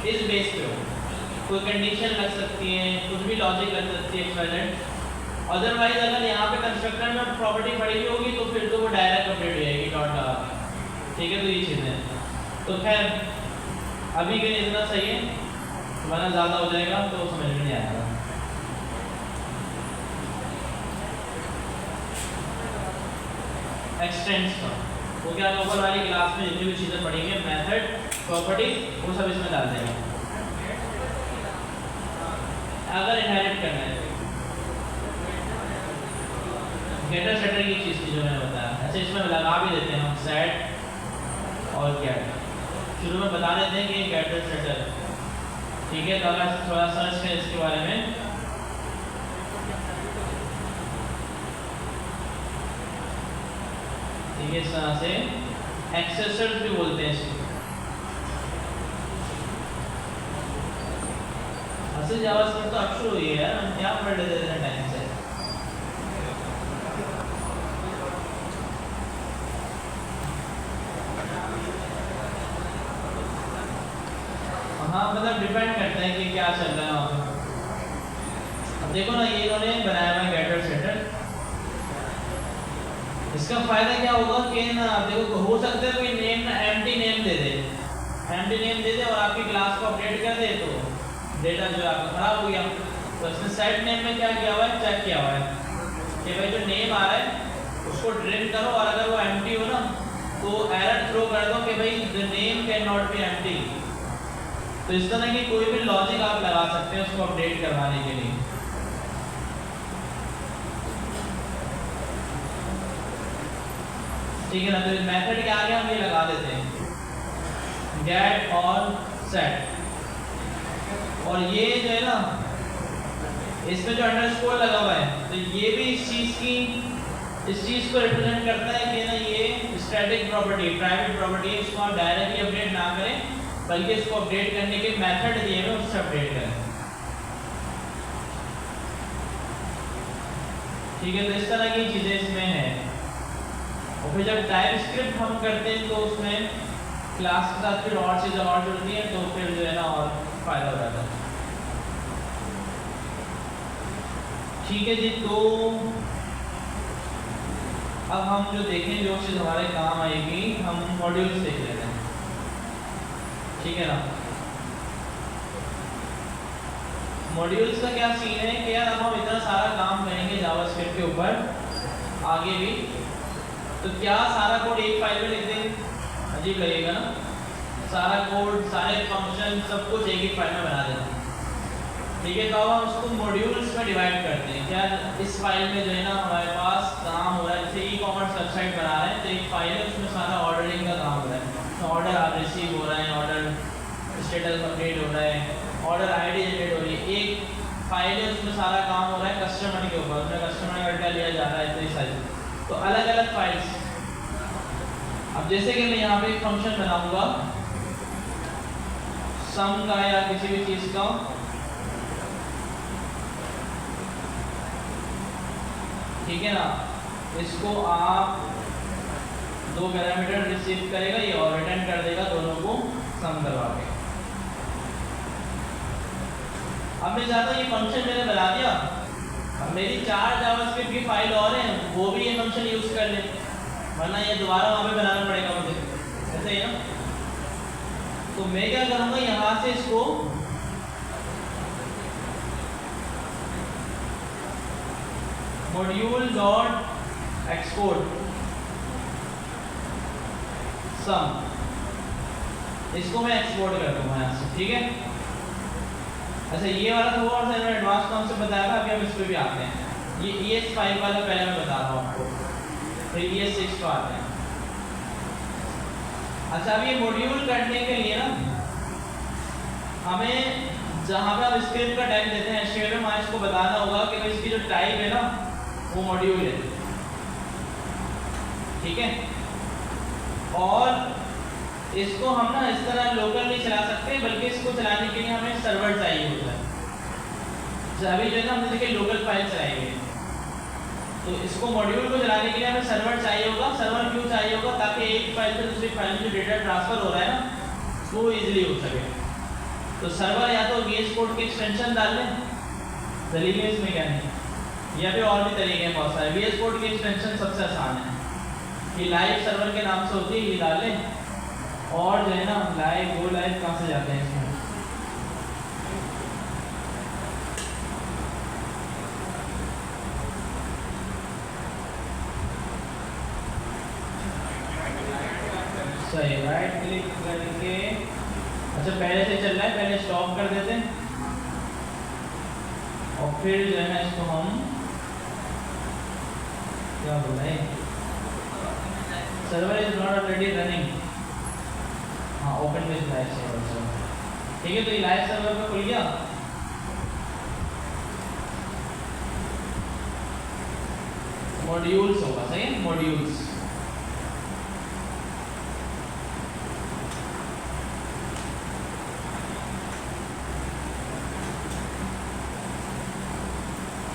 इस बेस पे हो, कोई कंडीशन लग सकती है, कुछ भी लॉजिक लग सकती है एक्सपेरिमेंट। अदरवाइज अगर यहाँ पे कंस्ट्रक्टर में प्रॉपर्टी पड़ी हुई होगी तो फिर तो वो डायरेक्ट अपडेट हो जाएगी डॉट लगा, ठीक है। तो ये चीज़ें तो खैर अभी के लिए इतना सही है, वरना ज़्यादा हो जाएगा तो समझ में नहीं आएगा। एक्सटेंड्स का वो क्या लोकल वाली क्लास में जितनी भी चीज़ें पढ़ेंगे मेथड प्रॉपर्टी वो सब इसमें डाल देंगे अगर इनहेरिट करना है। गेटर सेटर की चीज़ की जो मैंने बताया, अच्छा इसमें लगा भी देते हैं हम सेट और गेट, शुरू में बता देते हैं कि गेटर सेटर, ठीक है। तो अगर थोड़ा सर्च करें इसके बारे में, ठीक है, इस तरह से एक्सेसर्स भी बोलते हैं इसको। असल जावास्क्रिप्ट तो अब शुरू हुई है यार, हम क्या पढ़ रहे थे टाइम से। हाँ मतलब डिपेंड करता है कि क्या चल रहा है वहाँ पे। अब देखो ना ये इन्होंने बनाया हुआ है गेटर सेटर, इसका फायदा क्या होगा कि ना देखो हो सकता है कोई नेम ना एम्प्टी नेम दे दे, एम्प्टी नेम दे दे और आपकी क्लास को अपडेट कर दे तो डेटा जो है आपका खराब हो गया। तो इसने सेट नेम में क्या किया हुआ है, चेक किया हुआ है कि भाई जो नेम आ रहा है उसको ट्रिम करो और अगर वो एम्प्टी हो ना तो एरर थ्रो कर दो कि भाई the name can not be empty. तो इस तरह की कोई भी लॉजिक आप लगा सकते हैं उसको अपडेट करवाने के लिए, ठीक है ना। तो मेथड के आगे हम ये लगा देते हैं गेट और सेट, और ये जो है ना इसमें जो अंडरस्कोर लगा हुआ है तो ये भी इस चीज़ को रिप्रेजेंट करता है कि ना ये स्टैटिक प्रॉपर्टी प्राइवेट प्रॉपर्टी है, इसको आप डायरेक्टली अपडेट ना करें बल्कि इसको अपडेट करने के मेथड दिए हुए उससे अपडेट करें, ठीक है। तो इस तरह की चीज़ें इसमें हैं। और फिर जब टाइपस्क्रिप्ट हम करते हैं तो उसमें क्लास के साथ फिर और चीज़ें और जुड़ती हैं तो फिर जो है ना और फायदा हो जाता है। ठीक है जी, तो अब हम जो देखें जो चीज़ हमारे काम आएगी, हम मॉड्यूल्स देख लेते हैं, ठीक है ना। मॉड्यूल्स का क्या सीन है कि यार अब हम इतना सारा काम करेंगे जावास्क्रिप्ट के ऊपर आगे भी, तो क्या सारा कोड एक फाइल में लिख देंगे? अजीब लगेगा ना, सारा कोड सारे फंक्शन सब कुछ एक ही फाइल में बना देना। ठीक है, तो अब हम उसको मॉड्यूल्स में डिवाइड करते हैं। क्या इस फाइल में जो है ना हमारे पास काम हो रहा है, जैसे ई कॉमर्स वेबसाइट बना रहे हैं तो एक फाइल है उसमें सारा ऑर्डरिंग का काम हो रहा है, तो ऑर्डर आप रिसीव हो रहा है, ऑर्डर स्टेटस अपडेट हो रहा है, ऑर्डर आईडी जनरेट हो रही है। एक फाइल है उसमें सारा काम हो रहा है कस्टमर के ऊपर, उसमें कस्टमर का डाटा लिया जा रहा है, तो ये सारी तो अलग अलग फाइल्स। अब जैसे कि मैं यहाँ पे एक फंक्शन बनाऊंगा सम का या किसी भी चीज़ का, ठीक है ना, इसको आप दो पैरामीटर रिसीव करेगा ये और रिटर्न कर देगा दोनों को सम करवा के। अब मैं चाहता हूँ ये फंक्शन मैंने बना दिया, अब मेरी 4 जावास्क्रिप्ट की फाइल और हैं वो भी ये फंक्शन यूज कर ले, वरना ये दोबारा वहाँ पे बनाना पड़ेगा मुझे, ऐसे ही ना। तो मैं क्या करूँगा, यहाँ से इसको मॉड्यूल डॉट एक्सपोर्ट सम, इसको मैं एक्सपोर्ट कर दूँगा यहाँ से, ठीक है। अच्छा ये वाला थोड़ा सा मैंने एडवांस कॉन्सेप्ट से बताया था, अभी हम इस पर भी आते हैं। ये ES5 वाला पहले मैं बता रहा हूँ आपको, फिर ES6 को आते हैं। अच्छा अब ये मॉड्यूल करने के लिए ना हमें जहाँ पे हम स्क्रिप्ट का टाइप देते हैं HTML में इसको बताना होगा कि भाई इसकी जो टाइप है ना वो मॉड्यूल है, ठीक है। और इसको हम ना इस तरह लोकल नहीं चला सकते, बल्कि इसको चलाने के लिए हमें सर्वर चाहिए होता है। अभी जो है ना हमने देखिए लोकल फाइल चलाएंगे, तो इसको मॉड्यूल को चलाने के लिए हमें सर्वर चाहिए होगा। सर्वर क्यों चाहिए होगा? ताकि एक फाइल से दूसरी फाइल में जो डेटा ट्रांसफर हो रहा है ना वो इजीली हो सके। तो सर्वर या तो VS कोड की एक्सटेंशन डाल लें, दलील है इसमें क्या नहीं, या फिर और भी तरीके हैं बहुत सारे। VS कोड की एक्सटेंशन सबसे आसान है, कि लाइव सर्वर के नाम से होती है, ये डाल लें। और जो है ना लाइव, वो लाइव कहाँ से जाते हैं इसमें, सही राइट क्लिक करके, अच्छा पहले से चल रहा है, पहले स्टॉप कर देते हैं और फिर जो है ना इसको हम क्या बोल रहे हैं, server is not already running, हाँ ओपन विद लाइव सर्वर, ठीक है। तो ये लाइव सर्वर पे खुल गया। मॉड्यूल्स होगा, सही है, मॉड्यूल्स।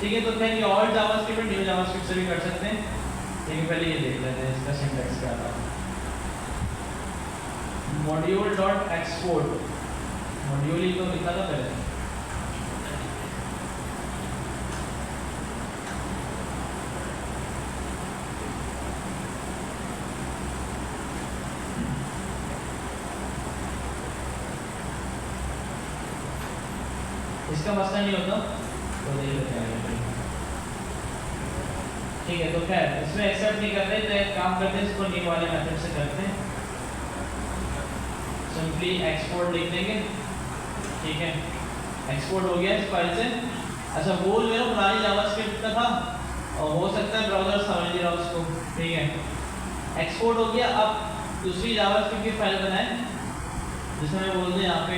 ठीक है, तो फिर ये और जावास्क्रिप्ट न्यू जावास्क्रिप्ट से भी कर सकते हैं, लेकिन पहले ये देख लेते हैं इसका सिंटैक्स क्या था। मॉड्यूल डॉट एक्सपोर्ट, मॉड्यूल ही तो लिखा था पहले, इसका मसला नहीं होता तो नहीं लेते हैं, ठीक है। तो खैर इसमें एक्सेप्ट नहीं करते तो एक काम करते हैं, इसको न्यू वाले मेथड से करते हैं, सिंपली एक्सपोर्ट लिख देंगे, ठीक है। एक्सपोर्ट हो गया इस फाइल से। अच्छा वो जो है पुरानी जावास्क्रिप्ट का था और हो सकता है ब्राउज़र समझ नहीं रहा उसको, ठीक है। एक्सपोर्ट हो गया, अब दूसरी जावास्क्रिप्ट की फाइल बनाएं जिसमें बोलते हैं यहाँ पे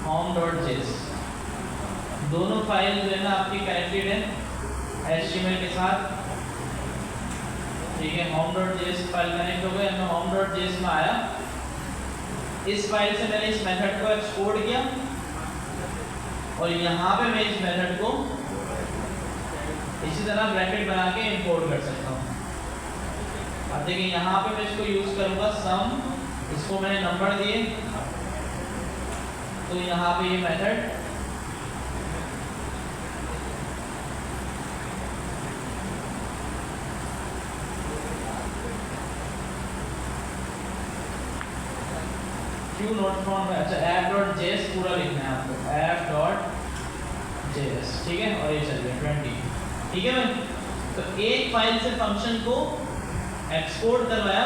home.js, दोनों फाइल जो है ना आपकी कनेक्टेड है HTML के साथ, ठीक है। home.js फाइल कनेक्ट हो गया, मैं home.js में आया, इस फाइल से मैंने इस मेथड को एक्सपोर्ट किया और यहाँ पे मैं इस मेथड को इसी तरह ब्रैकेट बना के इंपोर्ट कर सकता हूँ। अब देखिए यहाँ पे मैं इसको यूज करूँगा सम, इसको मैंने नंबर दिए, तो यहाँ पे ये मेथड क्यू नॉट फाउंड, अच्छा app.js पूरा लिखना है आपको, app.js, ठीक है। और ये चलिए 20, ठीक है भाई। तो एक फाइल से फंक्शन को एक्सपोर्ट करवाया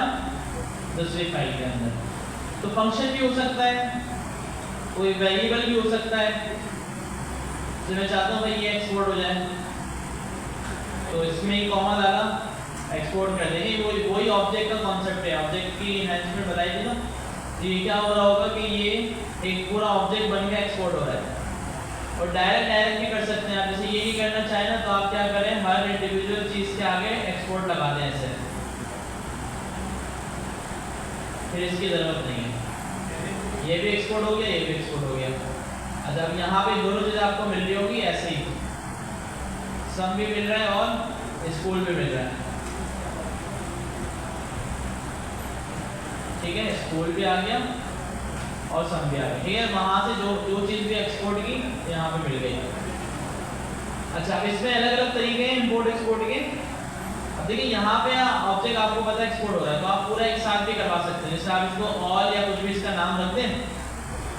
दूसरी फाइल के अंदर। तो फंक्शन भी हो सकता है, कोई वेरिएबल भी हो सकता है। तो मैं चाहता हूँ भाई ये एक्सपोर्ट हो जाए, तो इसमें ही कॉमा डाला, एक्सपोर्ट कर देंगे। वही ऑब्जेक्ट का कॉन्सेप्ट है, ऑब्जेक्ट की इनहेरिटेंस बताई थी ना। तो ये क्या हो रहा होगा कि ये एक पूरा ऑब्जेक्ट बन के एक्सपोर्ट हो रहा है। और डायरेक्ट भी कर सकते हैं आप, जैसे ये नहीं करना चाहे ना तो आप क्या करें, हर इंडिविजुअल चीज़ के आगे एक्सपोर्ट लगा दें ऐसे, फिर इसकी ज़रूरत नहीं है। ये भी एक्सपोर्ट हो गया, ये भी एक्सपोर्ट हो गया। अच्छा अब यहाँ पे दोनों चीज़ें आपको मिल रही होगी ऐसे ही, सम भी मिल रहा है और स्कूल भी मिल रहा है, ठीक है। स्कूल भी आ गया और सम भी आ गया, ठीक है। वहाँ से जो चीज़ भी एक्सपोर्ट की यहाँ पे मिल गई। अच्छा अब इसमें अलग अलग तरीके हैं इंपोर्ट एक्सपोर्ट के। अब देखिए यहाँ पे ऑब्जेक्ट आपको पता है एक्सपोर्ट हो रहा है, तो आप पूरा एक साथ भी करवा सकते हैं। जैसे आप इसको ऑल या कुछ भी इसका नाम रख दें,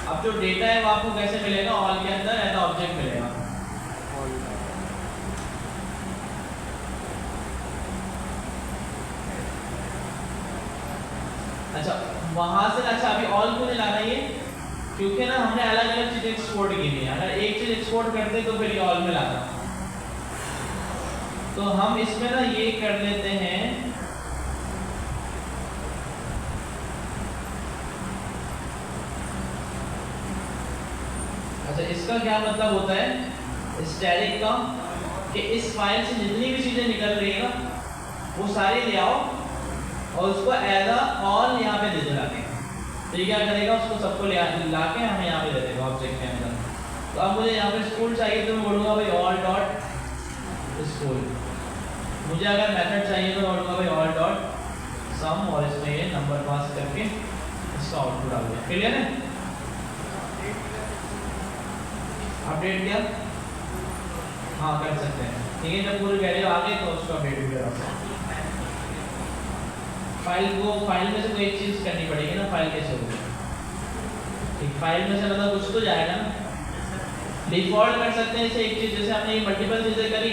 अब जो डेटा है वो आपको कैसे मिलेगा, ऑल के अंदर एज ऑब्जेक्ट मिलेगा। अच्छा वहां से, अच्छा अभी ऑल को नहीं लाना ये, क्योंकि ना हमने अलग अलग चीजें एक्सपोर्ट की है। अगर एक चीज एक्सपोर्ट करते तो फिर ये ऑल में लाना, तो हम इसमें ना ये कर लेते हैं, अच्छा इसका क्या मतलब होता है स्टैटिक का, कि इस फाइल से जितनी भी चीजें निकल रही है ना वो सारी ले आओ और उसको एज अ ऑल यहाँ पे दे देना। तो ये क्या करेगा, उसको सबको ला के हमें यहाँ पे दे देगा ऑब्जेक्ट के अंदर। तो अब मुझे यहाँ पे स्कूल चाहिए तो मैं बोलूँगा भाई ऑल डॉट स्कूल। मुझे अगर मेथड चाहिए तो बोलूँगा भाई ऑल डॉट सम, और इसमें ये नंबर पास करके इसका आउटपुट आ गया। क्लियर है? अपडेट किया, हाँ कर सकते हैं, ठीक है। जब पूरी वैल्यू आ गई तो उसको अपडेट भी करा सकते हैं। फाइल में से कोई एक चीज़ करनी पड़ेगी ना, फाइल कैसे होगी, ठीक। फाइल में से मतलब कुछ तो जाएगा ना। डिफॉल्ट कर सकते हैं इसे एक चीज़, जैसे हमने ये मल्टीपल चीज़ें करी,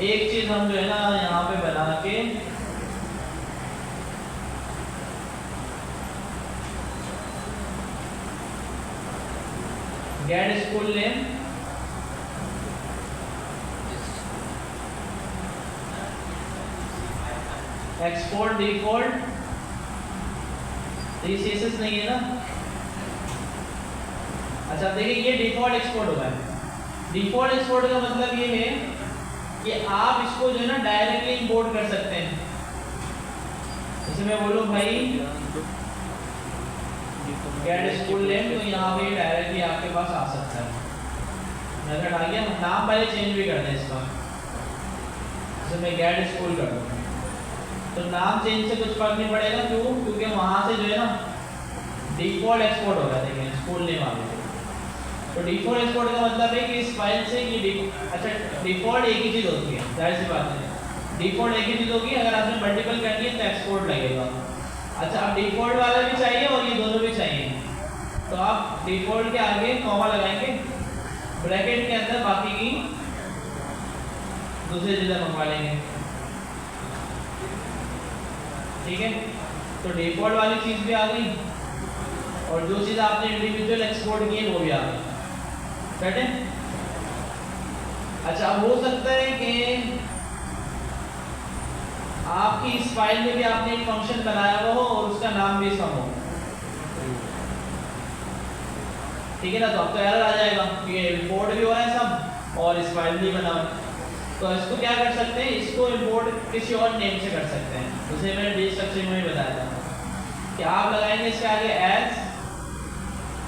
एक चीज़ हम जो है ना यहाँ पे बना के get school name, export default, CSS नहीं है ना। अच्छा देखिए ये डिफॉल्ट एक्सपोर्ट होगा। डिफॉल्ट एक्सपोर्ट का मतलब ये है कि आप इसको जो है ना डायरेक्टली इंपोर्ट कर सकते हैं। जैसे मैं बोलूँ भाई गेट स्कूल नेम, तो यहाँ पे डायरेक्टली आपके पास आ सकता है। मेथड आ गया, नाम पहले चेंज भी कर दें इसका, जैसे मैं गेट स्कूल कर दूँ तो नाम चेंज से कुछ फर्क नहीं पड़ेगा। क्यों? क्योंकि वहाँ से जो है ना डिफॉल्ट एक्सपोर्ट होगा। देखिए स्कूल नेम आ गया, तो डिफॉल्ट एक्सपोर्ट का मतलब है कि इस फाइल से ये अच्छा डिफॉल्ट एक ही चीज़ होती है, जाहिर सी बात है, डिफॉल्ट एक ही चीज़ होगी। अगर आपने मल्टीपल करनी है तो एक्सपोर्ट लगेगा। अच्छा अब डिफॉल्ट वाला भी चाहिए और ये दोनों भी चाहिए, तो आप डिफॉल्ट के आगे कॉमा लगाएंगे, ब्रैकेट के अंदर बाकी की दूसरी चीज़ें मंगवा लेंगे, ठीक है। तो डिफॉल्ट वाली चीज़ भी आ गई और जो चीज़ आपने इंडिविजुअल एक्सपोर्ट की है वो भी आ गई, ठीक है। अच्छा अब हो सकता है कि आपकी इस फाइल में भी आपने एक फंक्शन बनाया हुआ हो और उसका नाम भी सम हो, ठीक है ना। तो अब तो एरर आ जाएगा कि इंपोर्ट भी हो रहा है सब और इस फाइल भी बना हुआ है। तो इसको क्या कर सकते हैं, इसको इंपोर्ट किसी और नेम से कर सकते हैं। जैसे मैंने डी स्ट्रक्चर में बताया था कि आप लगाएंगे इसके आगे एज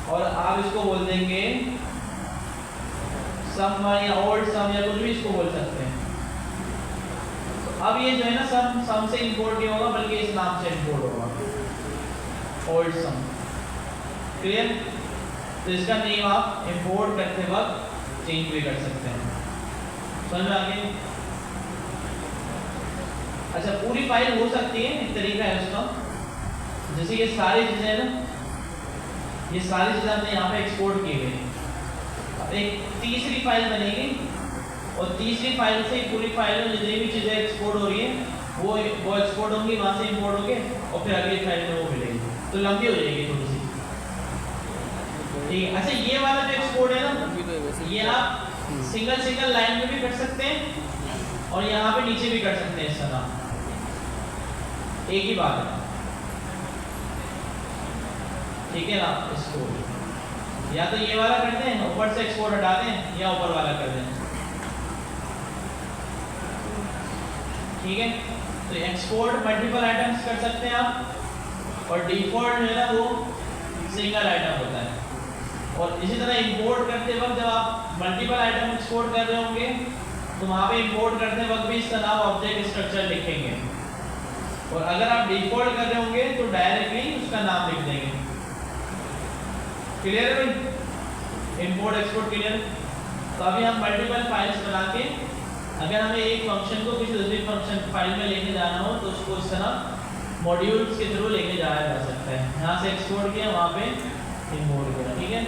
और आप इसको बोल देंगे सम या ओल्ड सम या कुछ भी इसको बोल सकते हैं। तो अब ये जो है ना सम से इंपोर्ट नहीं होगा बल्कि इस नाम से इंपोर्ट होगा, ओल्ड सम। क्लियर? तो इसका नेम आप इंपोर्ट करते वक्त चेंज भी कर सकते हैं। समझ में आ गई? अच्छा पूरी फाइल हो सकती है, एक तरीका है उसका, जैसे ये सारी चीजें ना ये सारी चीज़ें हमने यहाँ पे एक्सपोर्ट की गई। अब एक तीसरी फाइल बनेगी और तीसरी फाइल से पूरी फाइल में जितनी भी चीज़ें एक्सपोर्ट हो रही है वो एक्सपोर्ट होंगी, वहाँ से इंपोर्ट होंगे और फिर अगली फाइल में वो मिलेगी, तो लंबी हो जाएगी थोड़ी सी। ठीक है। अच्छा ये वाला जो एक्सपोर्ट है ना, ये आप सिंगल लाइन में भी कर सकते हैं और यहाँ पे नीचे भी कर सकते हैं, इस तरह एक ही बात है। ठीक है ना, इसको या तो ये वाला करते हैं, ऊपर से एक्सपोर्ट हटा दें, या ऊपर वाला कर दें। ठीक है, तो एक्सपोर्ट मल्टीपल आइटम्स कर सकते हैं आप, और डिफॉल्ट जो है ना वो सिंगल आइटम होता है। और इसी तरह इंपोर्ट करते वक्त जब आप मल्टीपल आइटम एक्सपोर्ट कर रहे होंगे तो वहाँ पे इंपोर्ट करते वक्त भी इसका नाम ऑब्जेक्ट स्ट्रक्चर लिखेंगे, और अगर आप डिफॉल्ट कर रहे होंगे तो डायरेक्टली उसका नाम लिख देंगे। क्लियर है भाई, इंपोर्ट एक्सपोर्ट क्लियर। तो अभी हम मल्टीपल फाइल्स बना के अगर हमें एक फंक्शन को किसी दूसरी फंक्शन फाइल में लेके जाना हो तो उसको इस तरह मॉड्यूल्स के थ्रू लेके जाया जा सकता है। यहाँ से एक्सपोर्ट किया, वहाँ पे इंपोर्ट किया। ठीक है,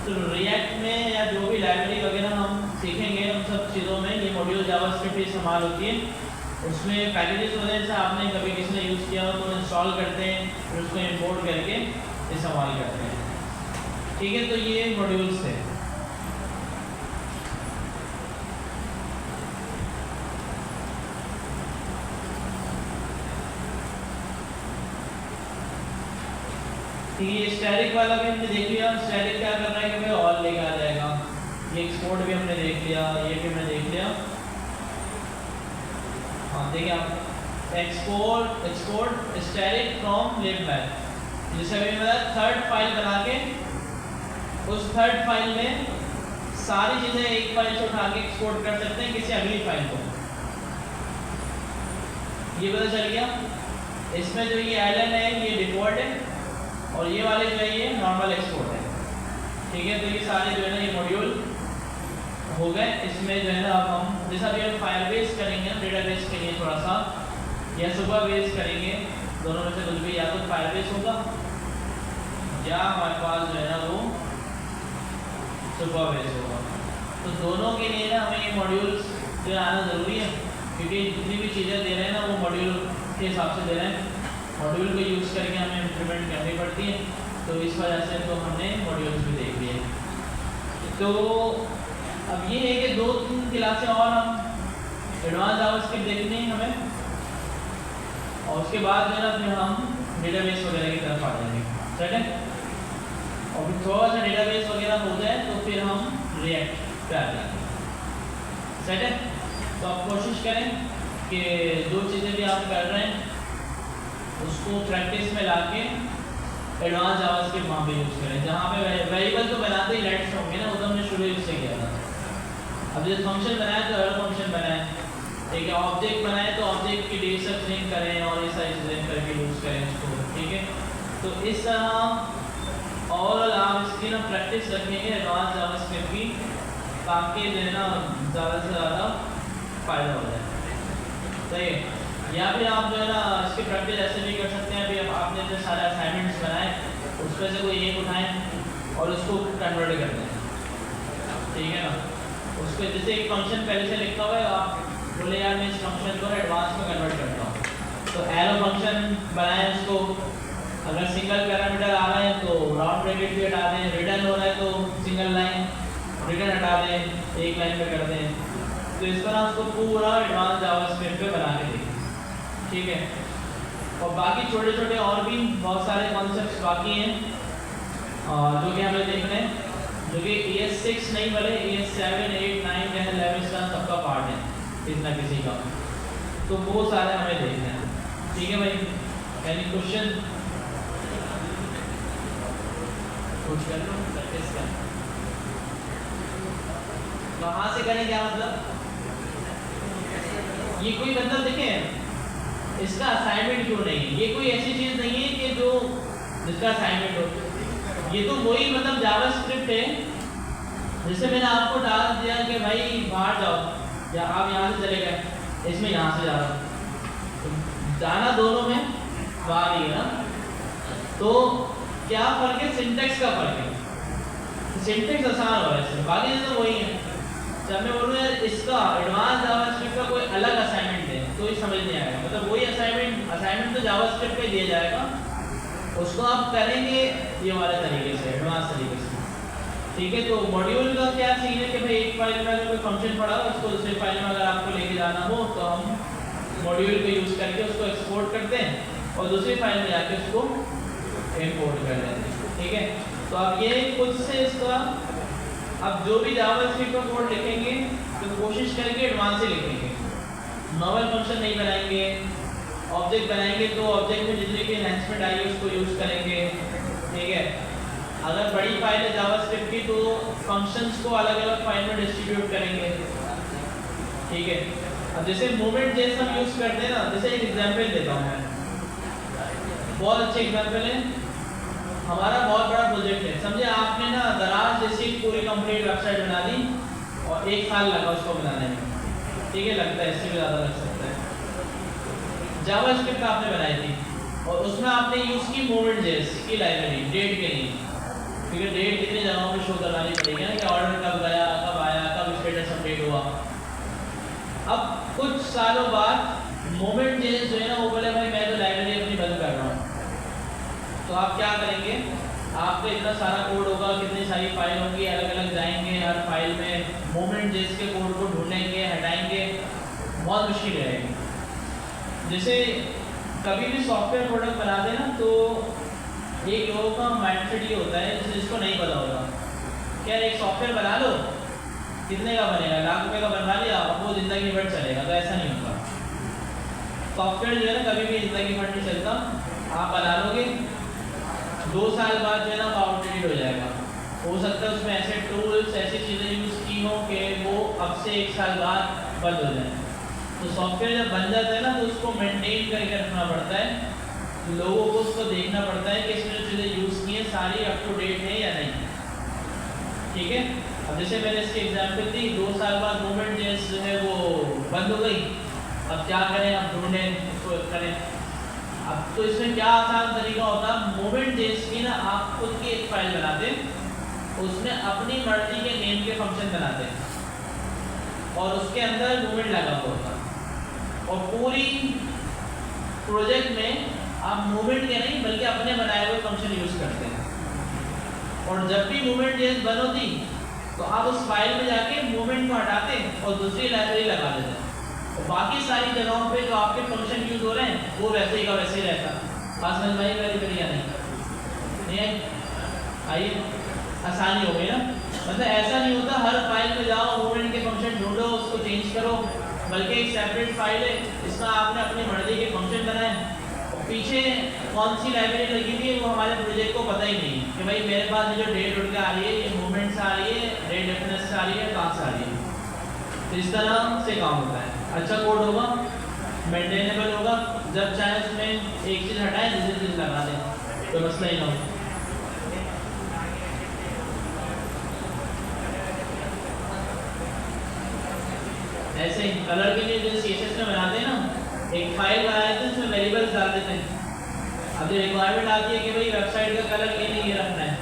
तो रिएक्ट में या जो भी लाइब्रेरी वगैरह हम सीखेंगे उन सब चीज़ों में ये मॉड्यूल जावास्क्रिप्ट इस्तेमाल होती है। उसमें पैकेजेस वगैरह से आपने कभी किसी ने यूज़ किया हो तो इंस्टॉल करते हैं, फिर उसको इंपोर्ट करके इस्तेमाल करते हैं। ठीक है, तो ये मॉड्यूल्स थे। ये स्टैटिक वाला भी हमने देख लिया। स्टैटिक क्या कर रहा है कि भाई ऑल लेके आ जाएगा। ये एक्सपोर्ट भी हमने देख लिया, ये भी हमने देख लिया। हाँ देखिए आप, export static from lib back, जैसे अभी मैं थर्ड फाइल बना के उस थर्ड फाइल में सारी चीज़ें एक फाइल से उठा के एक्सपोर्ट कर सकते हैं किसी अगली फाइल को। ये पता चल गया। इसमें जो ये एलन है ये डिफॉल्ट है और ये वाले जो है ये नॉर्मल एक्सपोर्ट है। ठीक है, तो ये सारे जो है ना ये मॉड्यूल हो गए। इसमें जो है ना अब हम जैसा भी हम फायरबेस करेंगे, डेटाबेस के लिए थोड़ा सा या सुपरबेस करेंगे, दोनों में से कुछ भी, या तो फायरबेस होगा या हमारे पास जो है ना वो सुपरबेस होगा। तो दोनों के लिए ना हमें ये मॉड्यूल्स जो आना ज़रूरी है, क्योंकि जितनी भी चीज़ें दे रहे हैं ना वो मॉड्यूल के हिसाब से दे रहे हैं। मॉड्यूल को यूज़ करके हमें इम्प्लीमेंट करनी पड़ती है, तो इस वजह से तो हमने मॉड्यूल्स भी देख लिए। तो अब ये है कि 2-3 क्लासें और हम एडवांस जावास्क्रिप्ट देखनी है हमें, और उसके बाद जो है ना फिर हम डेटाबेस वगैरह की तरफ आ जाएंगे। ठीक है, और फिर थोड़ा सा डेटाबेस वगैरह हो जाए तो फिर हम रिएक्ट पे आ जाएंगे। सेट है, तो आप कोशिश करें कि जो चीज़ें भी आप कर रहे हैं उसको प्रैक्टिस में लाके एडवांस जावास्क्रिप्ट वहाँ पे यूज़ करें। जहाँ पे वेरिएबल तो बनाते ही लेट्स होंगे ना, वो तो हमने शुरू इससे किया था। अब जैसे फंक्शन बनाए तो हर फंक्शन बनाए, ठीक है, ऑब्जेक्ट बनाए तो ऑब्जेक्ट की डेटा स्ट्रिंग करें और ये सारी चीज़ें करके यूज़ करें इसको। ठीक है, तो इस तरह ओवरऑल आप इसकी ना प्रैक्टिस रखेंगे एडवांस जावास्क्रिप्ट की, ताकि जो है ना ज़्यादा से ज़्यादा फ़ायदा हो जाए। सही है, या फिर आप जो है ना इसकी प्रैक्टिस ऐसे भी कर सकते हैं। अभी अब आपने जो सारे असाइनमेंट्स बनाए उसमें से कोई एक उठाएं और उसको कन्वर्ट कर दें। ठीक है ना, उसको जैसे एक फंक्शन पहले से लिखा हुआ है, आप बोले यार मैं इस फंक्शन को एडवांस में कन्वर्ट करता हूँ, तो एरो फंक्शन बनाएं उसको। अगर सिंगल पैरामीटर आ रहा है तो राउंड ब्रैकेट भी हटा दें, रिटर्न हो रहा है तो सिंगल लाइन रिटर्न हटा दें, एक लाइन में कर दें। तो इस तरह उसको पूरा एडवांस जावास्क्रिप्ट पे बना के दें। ठीक है, और बाकी छोटे छोटे और भी बहुत सारे कॉन्सेप्ट्स बाकी हैं जो कि हमें देखने हैं, जो कि ES6 नहीं बने, ES7, 8, 9, 10, 11 इसका सबका पार्ट है किसी ना किसी का, तो वो सारे हमें देखने हैं। ठीक है भाई, एनी क्वेश्चन? कुछ कर लो, प्रैक्टिस कर। कहाँ से करें, क्या मतलब? ये कोई मतलब देखें इसका असाइनमेंट क्यों नहीं है, ये कोई ऐसी चीज़ नहीं है कि जो जिसका असाइनमेंट हो। ये तो वही मतलब जावास्क्रिप्ट है, जैसे मैंने आपको डाल दिया कि भाई बाहर जाओ, या आप यहाँ से चले गए, इसमें यहाँ से जा रहा तो जाना दोनों में बाहर ही है ना। तो क्या फर्क है, सिंटेक्स का फर्क है। सिंटेक्स आसान हो रहा है इसमें, बाकी तो वही है। जब मैं बोलूँ यार इसका एडवांस जावास्क्रिप्ट का कोई अलग असाइनमेंट है तो ये समझ नहीं आएगा, मतलब वही असाइनमेंट तो जावास्क्रिप्ट पे दिया जाएगा, उसको आप करेंगे ये वाले तरीके से, एडवांस तरीके से। ठीक है, तो मॉड्यूल का क्या सीन है कि भाई एक फाइल में अगर कोई फंक्शन पड़ा हो उसको दूसरी फाइल में अगर आपको लेके जाना हो तो हम मॉड्यूल को यूज़ करके उसको एक्सपोर्ट करते हैं और दूसरी फाइल में जाके उसको इंपोर्ट कर लेते हैं। ठीक है, तो अब ये खुद से इसका अब जो भी जावास्क्रिप्ट का कोड लिखेंगे तो कोशिश करेंगे एडवांस ही लिखेंगे, नॉर्मल फंक्शन नहीं बनाएंगे। ऑब्जेक्ट बनाएंगे तो ऑब्जेक्ट में जितनी भी एनहांसमेंट आई है उसको यूज़ करेंगे। ठीक है, अगर बड़ी फाइल है जावास्क्रिप्ट की तो फंक्शंस को अलग अलग फाइल में डिस्ट्रीब्यूट करेंगे। ठीक है, अब जैसे मूवमेंट जैसा हम यूज़ करते हैं ना, जैसे एक एग्जांपल देता हूँ मैं, बहुत अच्छे एग्जांपल है। हमारा बहुत बड़ा प्रोजेक्ट है, समझे आपने ना दराज जैसी पूरी कंप्लीट वेबसाइट बना दी और 1 साल लगा उसको बनाने में। ठीक है, लगता है इससे भी ज़्यादा लग सकता है। जावास्क्रिप्ट आपने बनाई थी और उसमें आपने यूज़ की मूवमेंट जेस की लाइब्रेरी डेट के लिए, क्योंकि डेट कितनी जगहों पे शो करवानी पड़ेगी ना कि ऑर्डर कब गया, कब आया, कब स्टेटस अपडेट हुआ। अब कुछ सालों बाद मूवमेंट जेस जो है ना वो बोले भाई मैं तो लाइब्रेरी अपनी बंद कर रहा हूँ, तो आप क्या करेंगे, आपका इतना सारा कोड होगा, कितनी सारी फाइल होंगी, अलग अलग जाएंगे, हर फाइल में मूवमेंट जेस के कोड को ढूंढेंगे, हटाएंगे, बहुत मुश्किल रहेगी। जैसे कभी भी सॉफ्टवेयर प्रोडक्ट बनाते हैं ना तो एक लोगों का माइंडसेट ये होता है जैसे जिसको नहीं पता होगा, क्या एक सॉफ्टवेयर बना लो, कितने का बनेगा, लाख रुपए का बनवा लिया, अब वो ज़िंदगी भर चलेगा, तो ऐसा नहीं होता। सॉफ्टवेयर जो है ना कभी भी ज़िंदगी भर नहीं चलता, आप बना लोगे 2 साल बाद जो है ना आउटडेटेड हो जाएगा। हो सकता है उसमें ऐसे टूल्स ऐसी चीज़ें यूज़ की हो कि वो अब से 1 साल बाद बंद हो जाए। तो सॉफ्टवेयर जब बन जाता है ना तो उसको मेंटेन करके रखना पड़ता है, लोगों को उसको देखना पड़ता है कि इसमें जो चीज़ें यूज़ की हैं सारी अप टू डेट है या नहीं। ठीक है, अब जैसे मैंने इसकी एग्जांपल दी, 2 साल बाद मूवमेंट जेस जो है वो बंद हो गई, अब क्या करें, अब ढूंढें उसको करें। अब तो इसमें क्या आसान तरीका होता, मूवमेंट जेस की ना आप खुद की एक फाइल बनाते, उसमें अपनी मर्जी के नेम के फंक्शन बनाते और उसके अंदर मूवमेंट लगा हुआ होता और पूरी प्रोजेक्ट में आप मूवमेंट के नहीं बल्कि अपने बनाए हुए फंक्शन यूज़ करते हैं। और जब भी मूवमेंट जेस बन होती तो आप उस फाइल में जाके मूवमेंट को हटाते और दूसरी लाइब्रेरी लगा देते और बाकी सारी जगहों पे जो आपके फंक्शन यूज़ हो रहे हैं वो वैसे ही का वैसे ही रहता। पास में भाई वेरी बढ़िया नहीं आइए, आसानी हो गई ना। मतलब ऐसा नहीं होता हर फाइल में जाओ मूवमेंट के फंक्शन ढूंढो उसको चेंज करो, बल्कि एक सेपरेट फाइल है इसमें आपने अपनी मर्जी के फंक्शन बनाए और पीछे कौन सी लाइब्रेरी लगी हुई है वो हमारे प्रोजेक्ट को पता ही नहीं कि भाई मेरे पास जो डेट उठ के आ रही है, ये मूवमेंट से आ रही है, डेट डेफिनेट से आ रही है, कहाँ से आ रही है। तो इस तरह से काम होता है। अच्छा कोड होगा, मेंटेनेबल होगा, जब चाहे उसमें एक चीज़ हटाएं दूसरी चीज़ लगा दें, कोई मसला ही ना हो। ऐसे ही कलर के लिए जो CSS में बनाते हैं ना, एक फाइल बनाए थे उसमें वेरिएबल्स डाल देते हैं। अब जो रिक्वायरमेंट आती है कि भाई वेबसाइट का कलर ये नहीं ये रखना है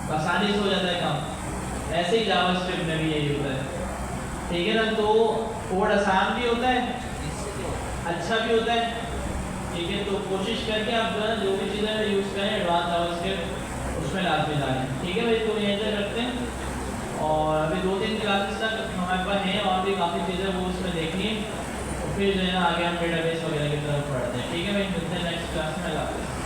तो आसानी से हो जाता है काम। ऐसे ही जावास्क्रिप्ट में भी यही होता है। ठीक है ना, तो कोड आसान भी होता है, अच्छा भी होता है। ठीक है, तो कोशिश करके आप जो है जो भी चीज़ें यूज़ करें एडवांस जावास्क्रिप्ट उसमें लाजमी डालें। ठीक है भाई, तो यहीं तक रखते हैं और अभी 2-3 क्लासेस तक हमारे पास हैं और भी काफ़ी चीज़ें वो उसमें देखनी है और फिर जो है ना आगे हम डेटाबेस वगैरह की तरफ बढ़ते हैं। ठीक है भाई, मिलते हैं नेक्स्ट क्लास में।